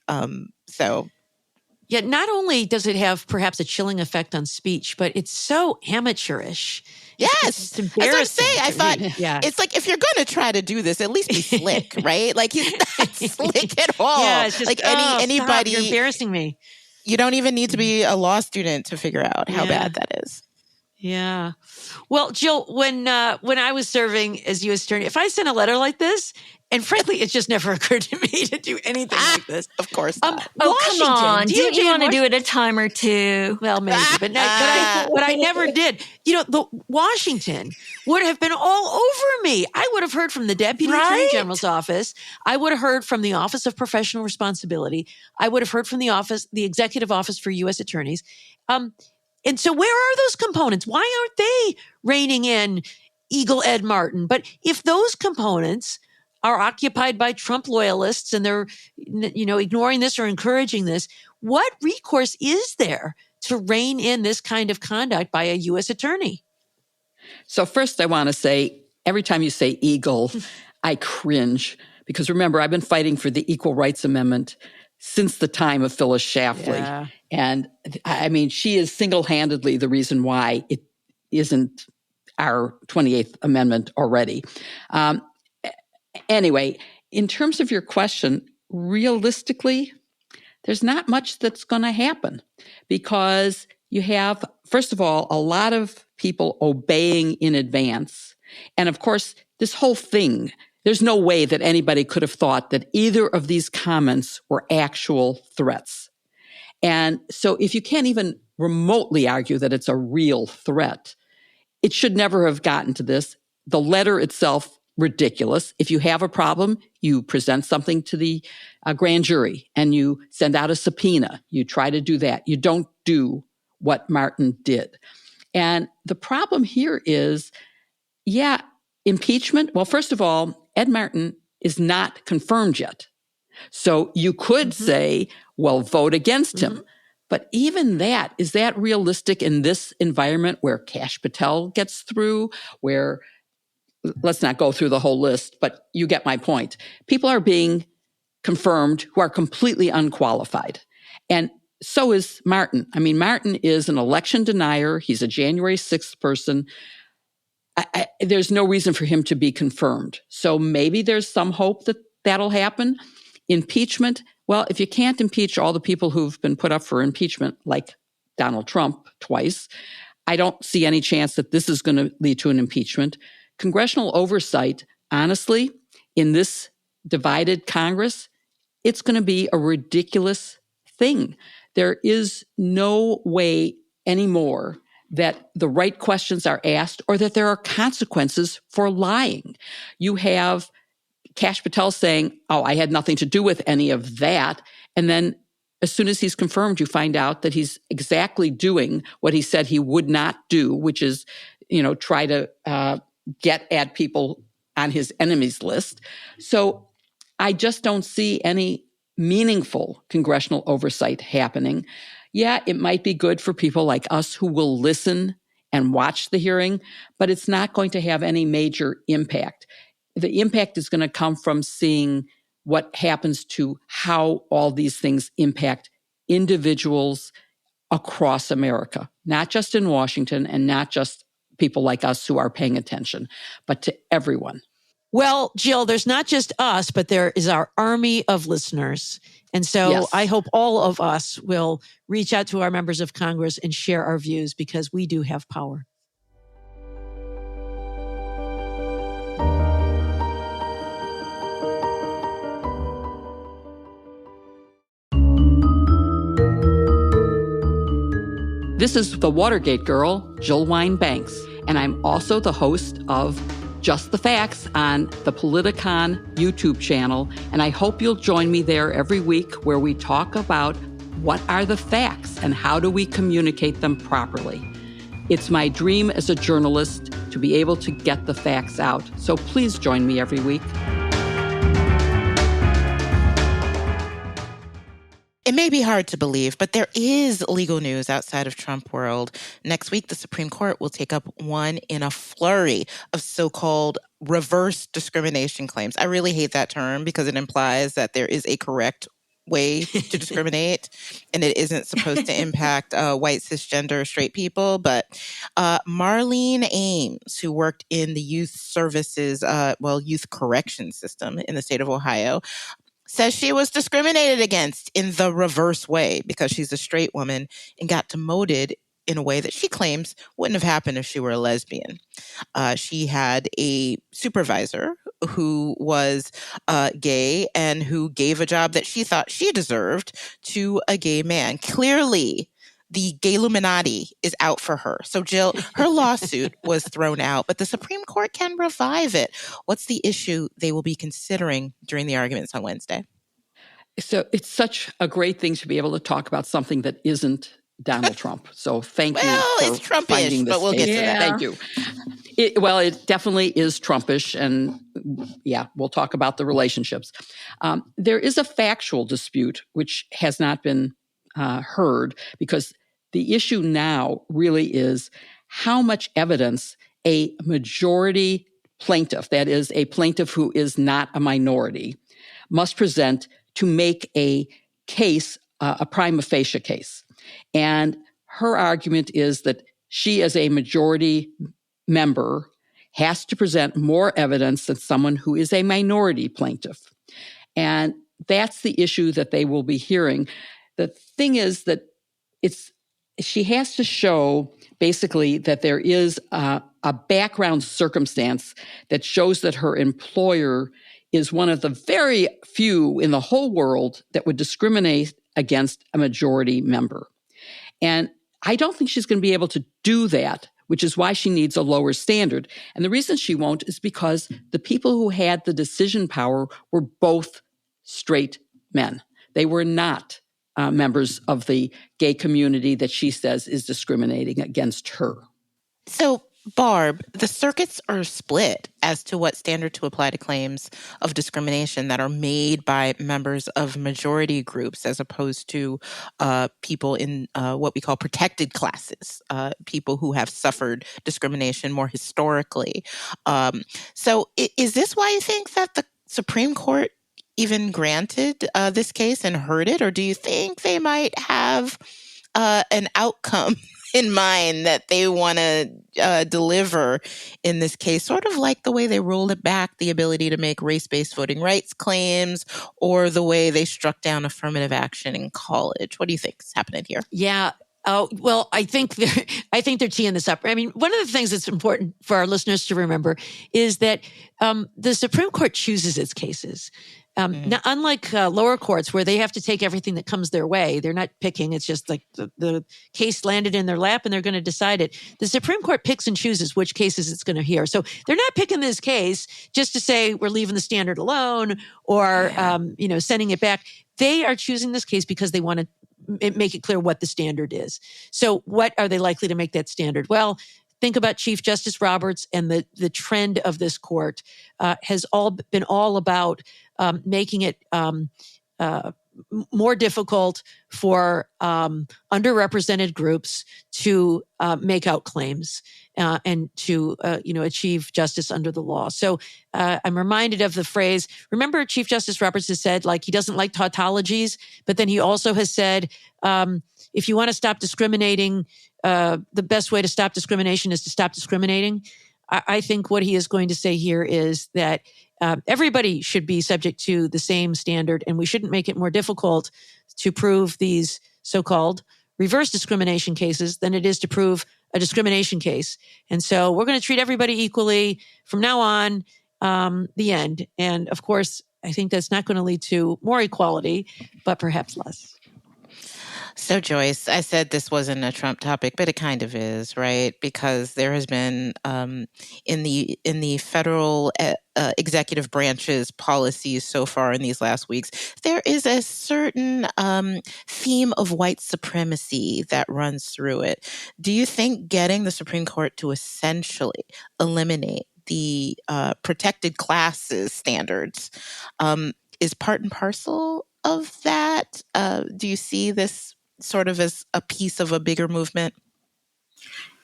Yet not only does it have perhaps a chilling effect on speech, but it's so amateurish. Yes. It's embarrassing. As I'm saying, I thought, it's like, if you're going to try to do this, at least be slick, right? Like, he's not slick at all. Yeah, it's just, like anybody. Stop, you're embarrassing me. You don't even need to be a law student to figure out how bad that is. Yeah. Well, Jill, when I was serving as U.S. Attorney, if I sent a letter like this, and frankly, it just never occurred to me to do anything like this. Of course not. Come on. Do you want to do it a time or two? Well, maybe, but I never did. The Washington would have been all over me. I would have heard from the Deputy Attorney General's office. I would have heard from the Office of Professional Responsibility. I would have heard from the Executive Office for U.S. Attorneys. And so where are those components? Why aren't they reining in Eagle Ed Martin? But if those components are occupied by Trump loyalists and they're, ignoring this or encouraging this, what recourse is there to rein in this kind of conduct by a U.S. attorney? So first I want to say, every time you say Eagle, I cringe Because remember, I've been fighting for the Equal Rights Amendment since the time of Phyllis Schlafly. Yeah. And I mean, she is single-handedly the reason why it isn't our 28th Amendment already. Anyway, in terms of your question, realistically, there's not much that's going to happen because you have, first of all, a lot of people obeying in advance. And of course, this whole thing, there's no way that anybody could have thought that either of these comments were actual threats. And so if you can't even remotely argue that it's a real threat, it should never have gotten to this. The letter itself, ridiculous. If you have a problem, you present something to the grand jury and you send out a subpoena. You try to do that. You don't do what Martin did. And the problem here is, impeachment. Well, first of all, Ed Martin is not confirmed yet. So you could say, well, vote against him. But even that, is that realistic in this environment where Kash Patel gets through, where, let's not go through the whole list, but you get my point. People are being confirmed who are completely unqualified. And so is Martin. I mean, Martin is an election denier. He's a January 6th person. There's no reason for him to be confirmed. So maybe there's some hope that that'll happen. Impeachment, well, if you can't impeach all the people who've been put up for impeachment, like Donald Trump twice, I don't see any chance that this is going to lead to an impeachment. Congressional oversight, honestly, in this divided Congress, it's going to be a ridiculous thing. There is no way anymore that the right questions are asked or that there are consequences for lying. You have Kash Patel saying, I had nothing to do with any of that. And then as soon as he's confirmed, you find out that he's exactly doing what he said he would not do, which is, try to get at people on his enemies list. So I just don't see any meaningful congressional oversight happening. Yeah, it might be good for people like us who will listen and watch the hearing, but it's not going to have any major impact. The impact is going to come from seeing what happens to how all these things impact individuals across America, not just in Washington and not just people like us who are paying attention, but to everyone. Well, Jill, there's not just us, but there is our army of listeners. And so Yes. I hope all of us will reach out to our members of Congress and share our views because we do have power. This is the Watergate girl, Jill Wine-Banks, and I'm also the host of Just the Facts on the Politicon YouTube channel, and I hope you'll join me there every week where we talk about what are the facts and how do we communicate them properly. It's my dream as a journalist to be able to get the facts out, so please join me every week. It may be hard to believe, but there is legal news outside of Trump world. Next week, the Supreme Court will take up one in a flurry of so-called reverse discrimination claims. I really hate that term because it implies that there is a correct way to discriminate and it isn't supposed to impact white cisgender straight people. But Marlene Ames, who worked in the youth services, youth correction system in the state of Ohio, says she was discriminated against in the reverse way because she's a straight woman and got demoted in a way that she claims wouldn't have happened if she were a lesbian. She had a supervisor who was gay and who gave a job that she thought she deserved to a gay man. Clearly, the gay Illuminati is out for her. So Jill, her lawsuit was thrown out, but the Supreme Court can revive it. What's the issue they will be considering during the arguments on Wednesday? So it's such a great thing to be able to talk about something that isn't Donald Trump. So thank you for it's Trumpish, finding this but we'll get to that. Thank you. It definitely is Trumpish, and we'll talk about the relationships. There is a factual dispute which has not been heard because the issue now really is how much evidence a majority plaintiff, that is a plaintiff who is not a minority, must present to make a case, a prima facie case. And her argument is that she, as a majority member, has to present more evidence than someone who is a minority plaintiff. And that's the issue that they will be hearing. The thing is that she has to show basically that there is a background circumstance that shows that her employer is one of the very few in the whole world that would discriminate against a majority member. And I don't think she's going to be able to do that, which is why she needs a lower standard. And the reason she won't is because the people who had the decision power were both straight men. They were not members of the gay community that she says is discriminating against her. So, Barb, the circuits are split as to what standard to apply to claims of discrimination that are made by members of majority groups as opposed to people in what we call protected classes, people who have suffered discrimination more historically. So is this why you think that the Supreme Court even granted this case and heard it? Or do you think they might have an outcome in mind that they want to deliver in this case, sort of like the way they rolled it back, the ability to make race-based voting rights claims, or the way they struck down affirmative action in college? What do you think is happening here? Yeah. Well, I think they're teeing this up. I mean, one of the things that's important for our listeners to remember is that the Supreme Court chooses its cases. Now, unlike lower courts where they have to take everything that comes their way, they're not picking. It's just like the case landed in their lap and they're going to decide it. The Supreme Court picks and chooses which cases it's going to hear. So they're not picking this case just to say we're leaving the standard alone or, sending it back. They are choosing this case because they want to make it clear what the standard is. So what are they likely to make that standard? Well, think about Chief Justice Roberts, and the trend of this court has been all about making it more difficult for underrepresented groups to make out claims and to achieve justice under the law. So I'm reminded of the phrase. Remember, Chief Justice Roberts has said, like, he doesn't like tautologies, but then he also has said, if you want to stop discriminating, the best way to stop discrimination is to stop discriminating. I think what he is going to say here is that everybody should be subject to the same standard, and we shouldn't make it more difficult to prove these so-called reverse discrimination cases than it is to prove a discrimination case. And so we're going to treat everybody equally from now on, the end. And of course, I think that's not going to lead to more equality, but perhaps less. So, Joyce, I said this wasn't a Trump topic, but it kind of is, right? Because there has been in the federal executive branch's policies so far in these last weeks, there is a certain theme of white supremacy that runs through it. Do you think getting the Supreme Court to essentially eliminate the protected classes standards is part and parcel of that? Do you see this sort of as a piece of a bigger movement?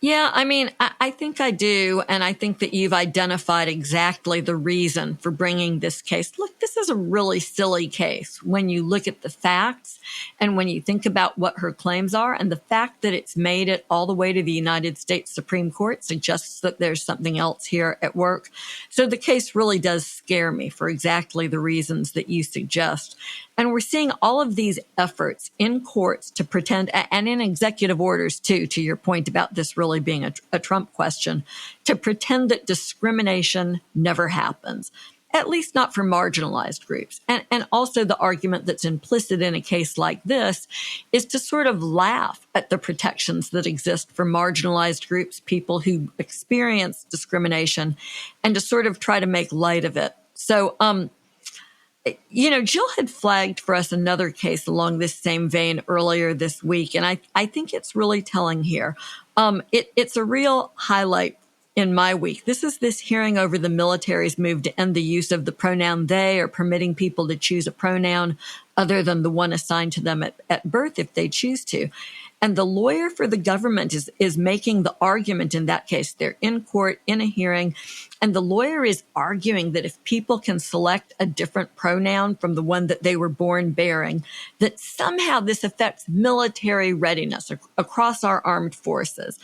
Yeah, I mean, I think I do. And I think that you've identified exactly the reason for bringing this case. Look, this is a really silly case when you look at the facts and when you think about what her claims are. And the fact that it's made it all the way to the United States Supreme Court suggests that there's something else here at work. So the case really does scare me for exactly the reasons that you suggest. And we're seeing all of these efforts in courts to pretend, and in executive orders too, to your point about this really being a Trump question, to pretend that discrimination never happens, at least not for marginalized groups. And also the argument that's implicit in a case like this is to sort of laugh at the protections that exist for marginalized groups, people who experience discrimination, and to sort of try to make light of it. So, Jill had flagged for us another case along this same vein earlier this week, and I think it's really telling here. It's a real highlight in my week. This is this hearing over the military's move to end the use of the pronoun they, or permitting people to choose a pronoun other than the one assigned to them at birth if they choose to. And the lawyer for the government is making the argument in that case. They're in court in a hearing, and the lawyer is arguing that if people can select a different pronoun from the one that they were born bearing, that somehow this affects military readiness across our armed forces.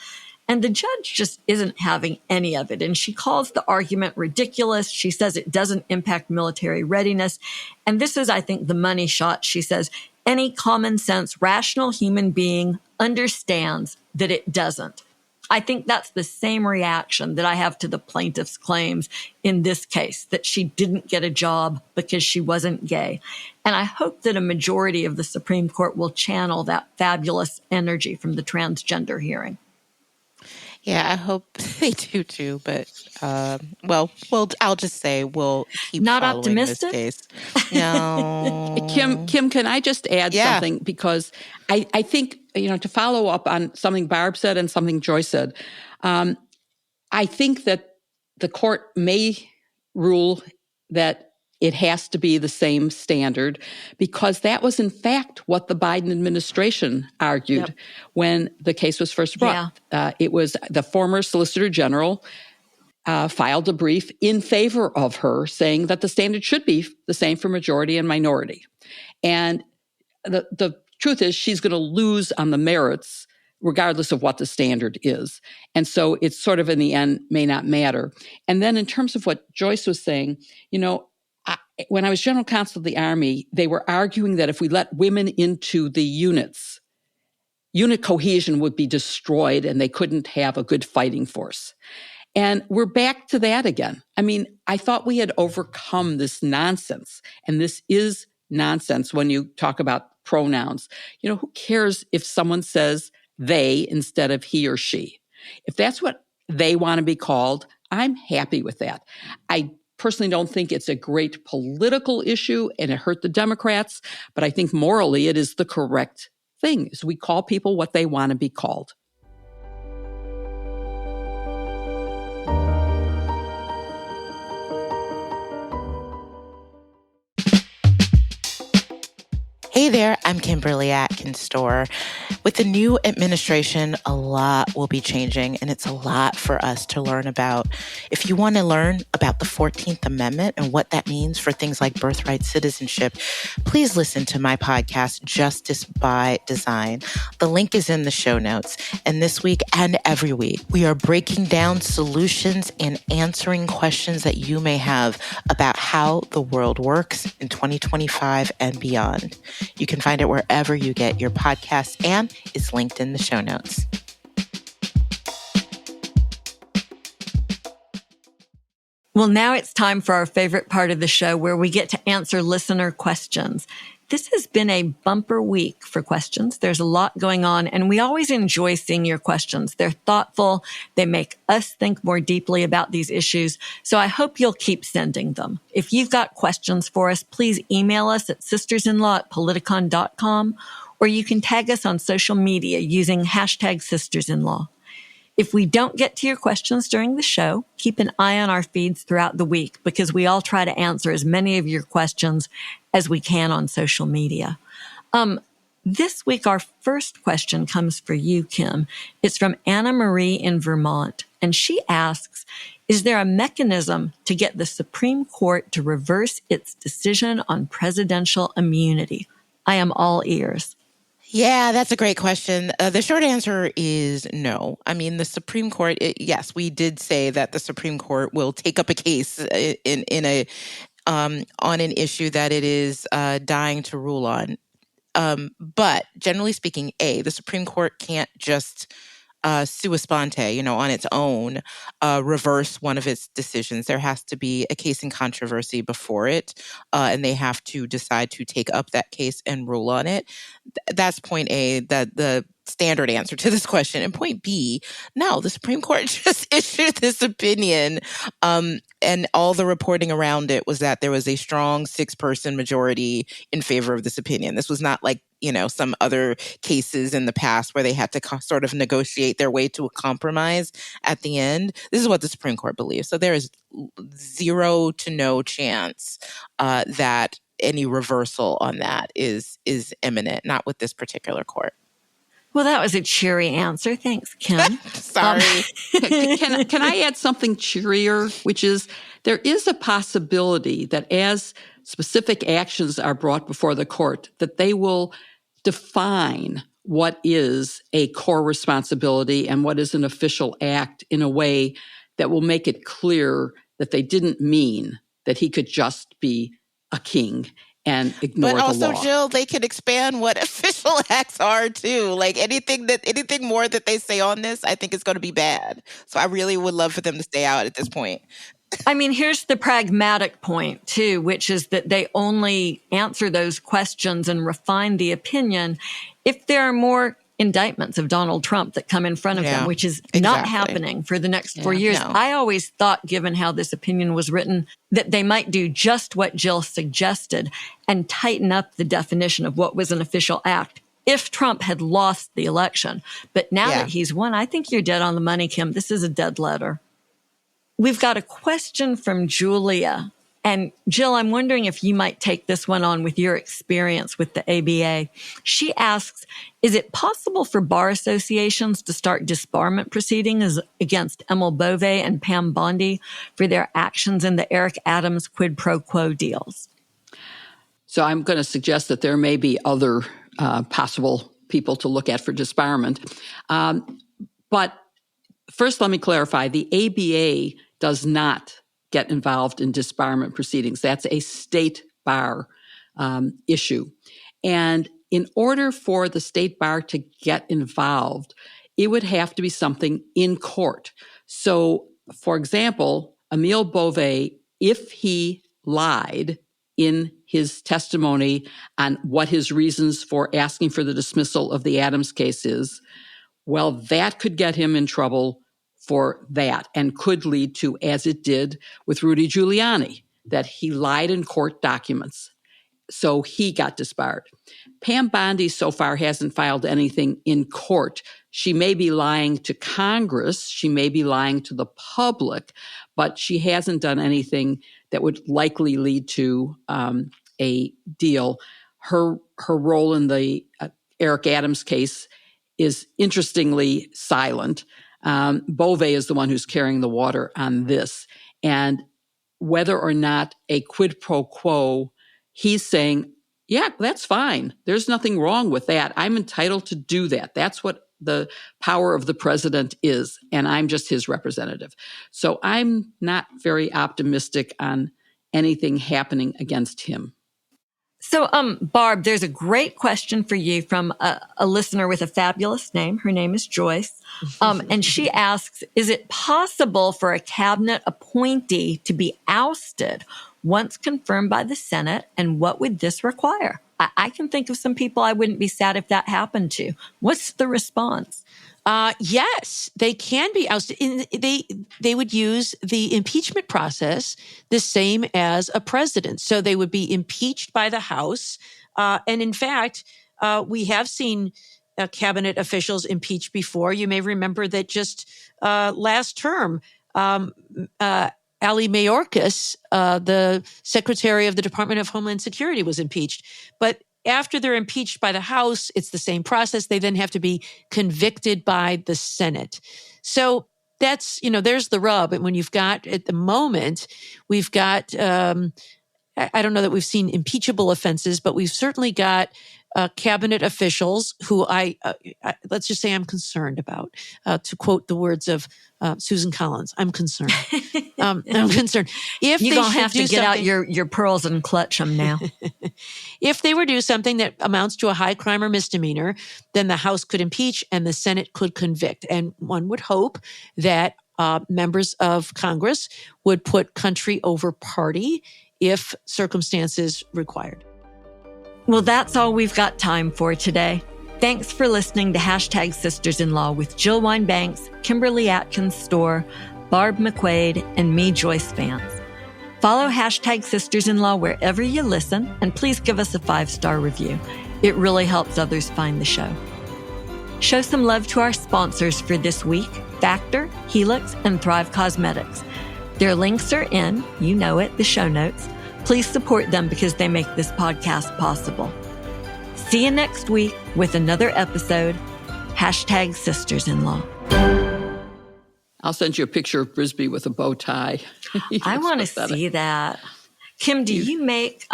And the judge just isn't having any of it. And she calls the argument ridiculous. She says it doesn't impact military readiness. And this is, I think, the money shot. She says, any common sense, rational human being understands that it doesn't. I think that's the same reaction that I have to the plaintiff's claims in this case, that she didn't get a job because she wasn't gay. And I hope that a majority of the Supreme Court will channel that fabulous energy from the transgender hearing. Yeah, I hope they do too. But well, I'll just say we'll keep Not following optimistic? this case. No, Kim, can I just add something? Because I think, to follow up on something Barb said and something Joyce said, I think that the court may rule that it has to be the same standard, because that was in fact what the Biden administration argued when the case was first brought. Yeah. It was the former Solicitor General filed a brief in favor of her, saying that the standard should be the same for majority and minority. And the truth is, she's going to lose on the merits regardless of what the standard is. And so it's sort of in the end may not matter. And then in terms of what Joyce was saying, when I was general counsel of the Army, they were arguing that if we let women into the units, unit cohesion would be destroyed and they couldn't have a good fighting force. And we're back to that again. I mean, I thought we had overcome this nonsense, and this is nonsense when you talk about pronouns. Who cares if someone says they instead of he or she? If that's what they want to be called, I'm happy with that. I personally don't think it's a great political issue and it hurt the Democrats, but I think morally it is the correct thing, is we call people what they want to be called. Hey there, I'm Kimberly Atkins-Storr. With the new administration, a lot will be changing, and it's a lot for us to learn about. If you want to learn about the 14th Amendment and what that means for things like birthright citizenship, please listen to my podcast, Justice by Design. The link is in the show notes. And this week and every week, we are breaking down solutions and answering questions that you may have about how the world works in 2025 and beyond. You can find it wherever you get your podcasts, and it's linked in the show notes. Well, now it's time for our favorite part of the show, where we get to answer listener questions. This has been a bumper week for questions. There's a lot going on, and we always enjoy seeing your questions. They're thoughtful. They make us think more deeply about these issues. So I hope you'll keep sending them. If you've got questions for us, please email us at sistersinlaw@politicon.com, or you can tag us on social media using hashtag sistersinlaw. If we don't get to your questions during the show, keep an eye on our feeds throughout the week, because we all try to answer as many of your questions as we can on social media. This week, our first question comes for you, Kim. It's from Anna Marie in Vermont, and she asks, is there a mechanism to get the Supreme Court to reverse its decision on presidential immunity? I am all ears. Yeah, that's a great question. The short answer is no. I mean, the Supreme Court, yes, we did say that the Supreme Court will take up a case on an issue that it is dying to rule on. But generally speaking, the Supreme Court can't just sua sponte, on its own, reverse one of its decisions. There has to be a case in controversy before it, and they have to decide to take up that case and rule on it. That's point A, the standard answer to this question. And point B, no, the Supreme Court just issued this opinion, and all the reporting around it was that there was a strong 6-person majority in favor of this opinion. This was not like, some other cases in the past where they had to sort of negotiate their way to a compromise at the end. This is what the Supreme Court believes. So there is 0 to no chance that any reversal on that is imminent, not with this particular court. Well, that was a cheery answer. Thanks, Kim. Sorry. Can I add something cheerier, which is there is a possibility that as specific actions are brought before the court, that they will define what is a core responsibility and what is an official act in a way that will make it clear that they didn't mean that he could just be a king and ignore the law. But also, Jill, they can expand what official acts are too. Like anything more that they say on this, I think is going to be bad. So I really would love for them to stay out at this point. I mean, here's the pragmatic point too, which is that they only answer those questions and refine the opinion if there are more indictments of Donald Trump that come in front of them, which is not happening for the next 4 years. No. I always thought, given how this opinion was written, that they might do just what Jill suggested and tighten up the definition of what was an official act if Trump had lost the election. But now that he's won, I think you're dead on the money, Kim. This is a dead letter. We've got a question from Julia. And Jill, I'm wondering if you might take this one on with your experience with the ABA. She asks, is it possible for bar associations to start disbarment proceedings against Emil Bove and Pam Bondi for their actions in the Eric Adams quid pro quo deals? So I'm going to suggest that there may be other possible people to look at for disbarment. But first, let me clarify, the ABA does not get involved in disbarment proceedings. That's a state bar issue. And in order for the state bar to get involved, it would have to be something in court. So, for example, Emil Bove, if he lied in his testimony on what his reasons for asking for the dismissal of the Adams case is, well, that could get him in trouble for that and could lead to, as it did with Rudy Giuliani, that he lied in court documents. So he got disbarred. Pam Bondi so far hasn't filed anything in court. She may be lying to Congress. She may be lying to the public, but she hasn't done anything that would likely lead to a deal. Her role in the Eric Adams case is interestingly silent. Bove is the one who's carrying the water on this. And whether or not a quid pro quo, he's saying, yeah, that's fine. There's nothing wrong with that. I'm entitled to do that. That's what the power of the president is, and I'm just his representative. So I'm not very optimistic on anything happening against him. So, Barb, there's a great question for you from a listener with a fabulous name. Her name is Joyce. And she asks, is it possible for a cabinet appointee to be ousted once confirmed by the Senate? And what would this require? I can think of some people I wouldn't be sad if that happened to. What's the response? Yes, they can be ousted. They would use the impeachment process the same as a president. So they would be impeached by the House. And in fact, we have seen cabinet officials impeached before. You may remember that just last term, Ali Mayorkas, the Secretary of the Department of Homeland Security, was impeached. But after they're impeached by the House, it's the same process. They then have to be convicted by the Senate. So that's, there's the rub. And when you've got, at the moment, we've got, I don't know that we've seen impeachable offenses, but we've certainly got cabinet officials who I let's just say I'm concerned about. To quote the words of Susan Collins, I'm concerned. I'm concerned. If you're going to have to get out your your pearls and clutch them now. If they were to do something that amounts to a high crime or misdemeanor, then the House could impeach and the Senate could convict. And one would hope that members of Congress would put country over party if circumstances required. Well, that's all we've got time for today. Thanks for listening to #Sisters-in-Law with Jill Wine-Banks, Kimberly Atkins-Storr, Barb McQuaid, and me, Joyce Vance. Follow #Sisters-in-Law wherever you listen, and please give us a 5-star review. It really helps others find the show. Show some love to our sponsors for this week, Factor, Helix, and Thrive Causemetics. Their links are in, the show notes. Please support them because they make this podcast possible. See you next week with another episode. #sisters-in-law. I'll send you a picture of Frisbee with a bow tie. I want to see that. Kim, do you make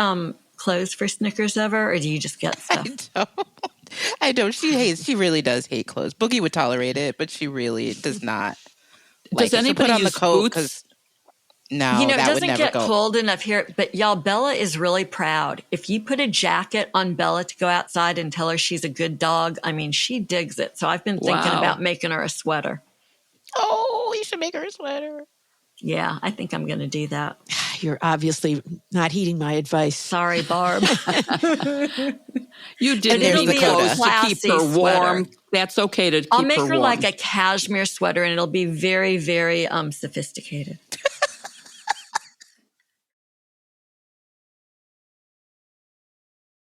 clothes for Snickers ever, or do you just get stuff? I don't. She really does hate clothes. Boogie would tolerate it, but she really does not. Does anybody put on use the coat? boots? No, it that would doesn't never get go. cold enough here, but y'all, Bella is really proud. If you put a jacket on Bella to go outside and tell her she's a good dog, I mean, she digs it. So I've been thinking about making her a sweater. Oh, you should make her a sweater. Yeah, I think I'm going to do that. You're obviously not heeding my advice. Sorry, Barb. You didn't it'll need be a clothes to keep classy her warm. sweater. That's okay to keep her I'll warm. make her like a cashmere sweater, and it'll be very, very sophisticated.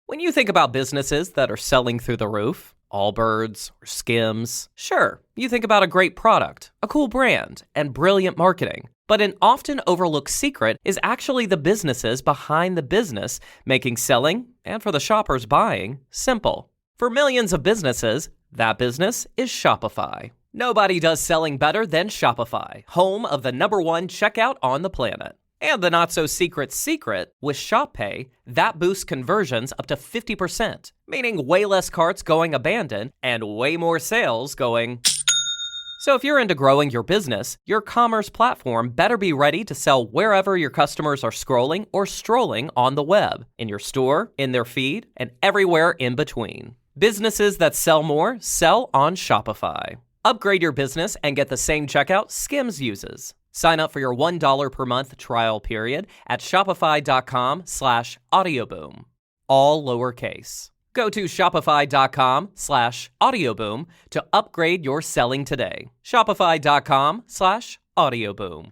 When you think about businesses that are selling through the roof, Allbirds or Skims, sure, you think about a great product, a cool brand, and brilliant marketing. But an often overlooked secret is actually the businesses behind the business, making selling, and for the shoppers buying, simple. For millions of businesses, that business is Shopify. Nobody does selling better than Shopify, home of the #1 checkout on the planet. And the not-so-secret secret, with ShopPay, that boosts conversions up to 50%, meaning way less carts going abandoned and way more sales going... So if you're into growing your business, your commerce platform better be ready to sell wherever your customers are scrolling or strolling on the web, in your store, in their feed, and everywhere in between. Businesses that sell more sell on Shopify. Upgrade your business and get the same checkout Skims uses. Sign up for your $1 per month trial period at shopify.com/audioboom. All lowercase. Go to shopify.com/audioboom to upgrade your selling today. Shopify.com/audioboom.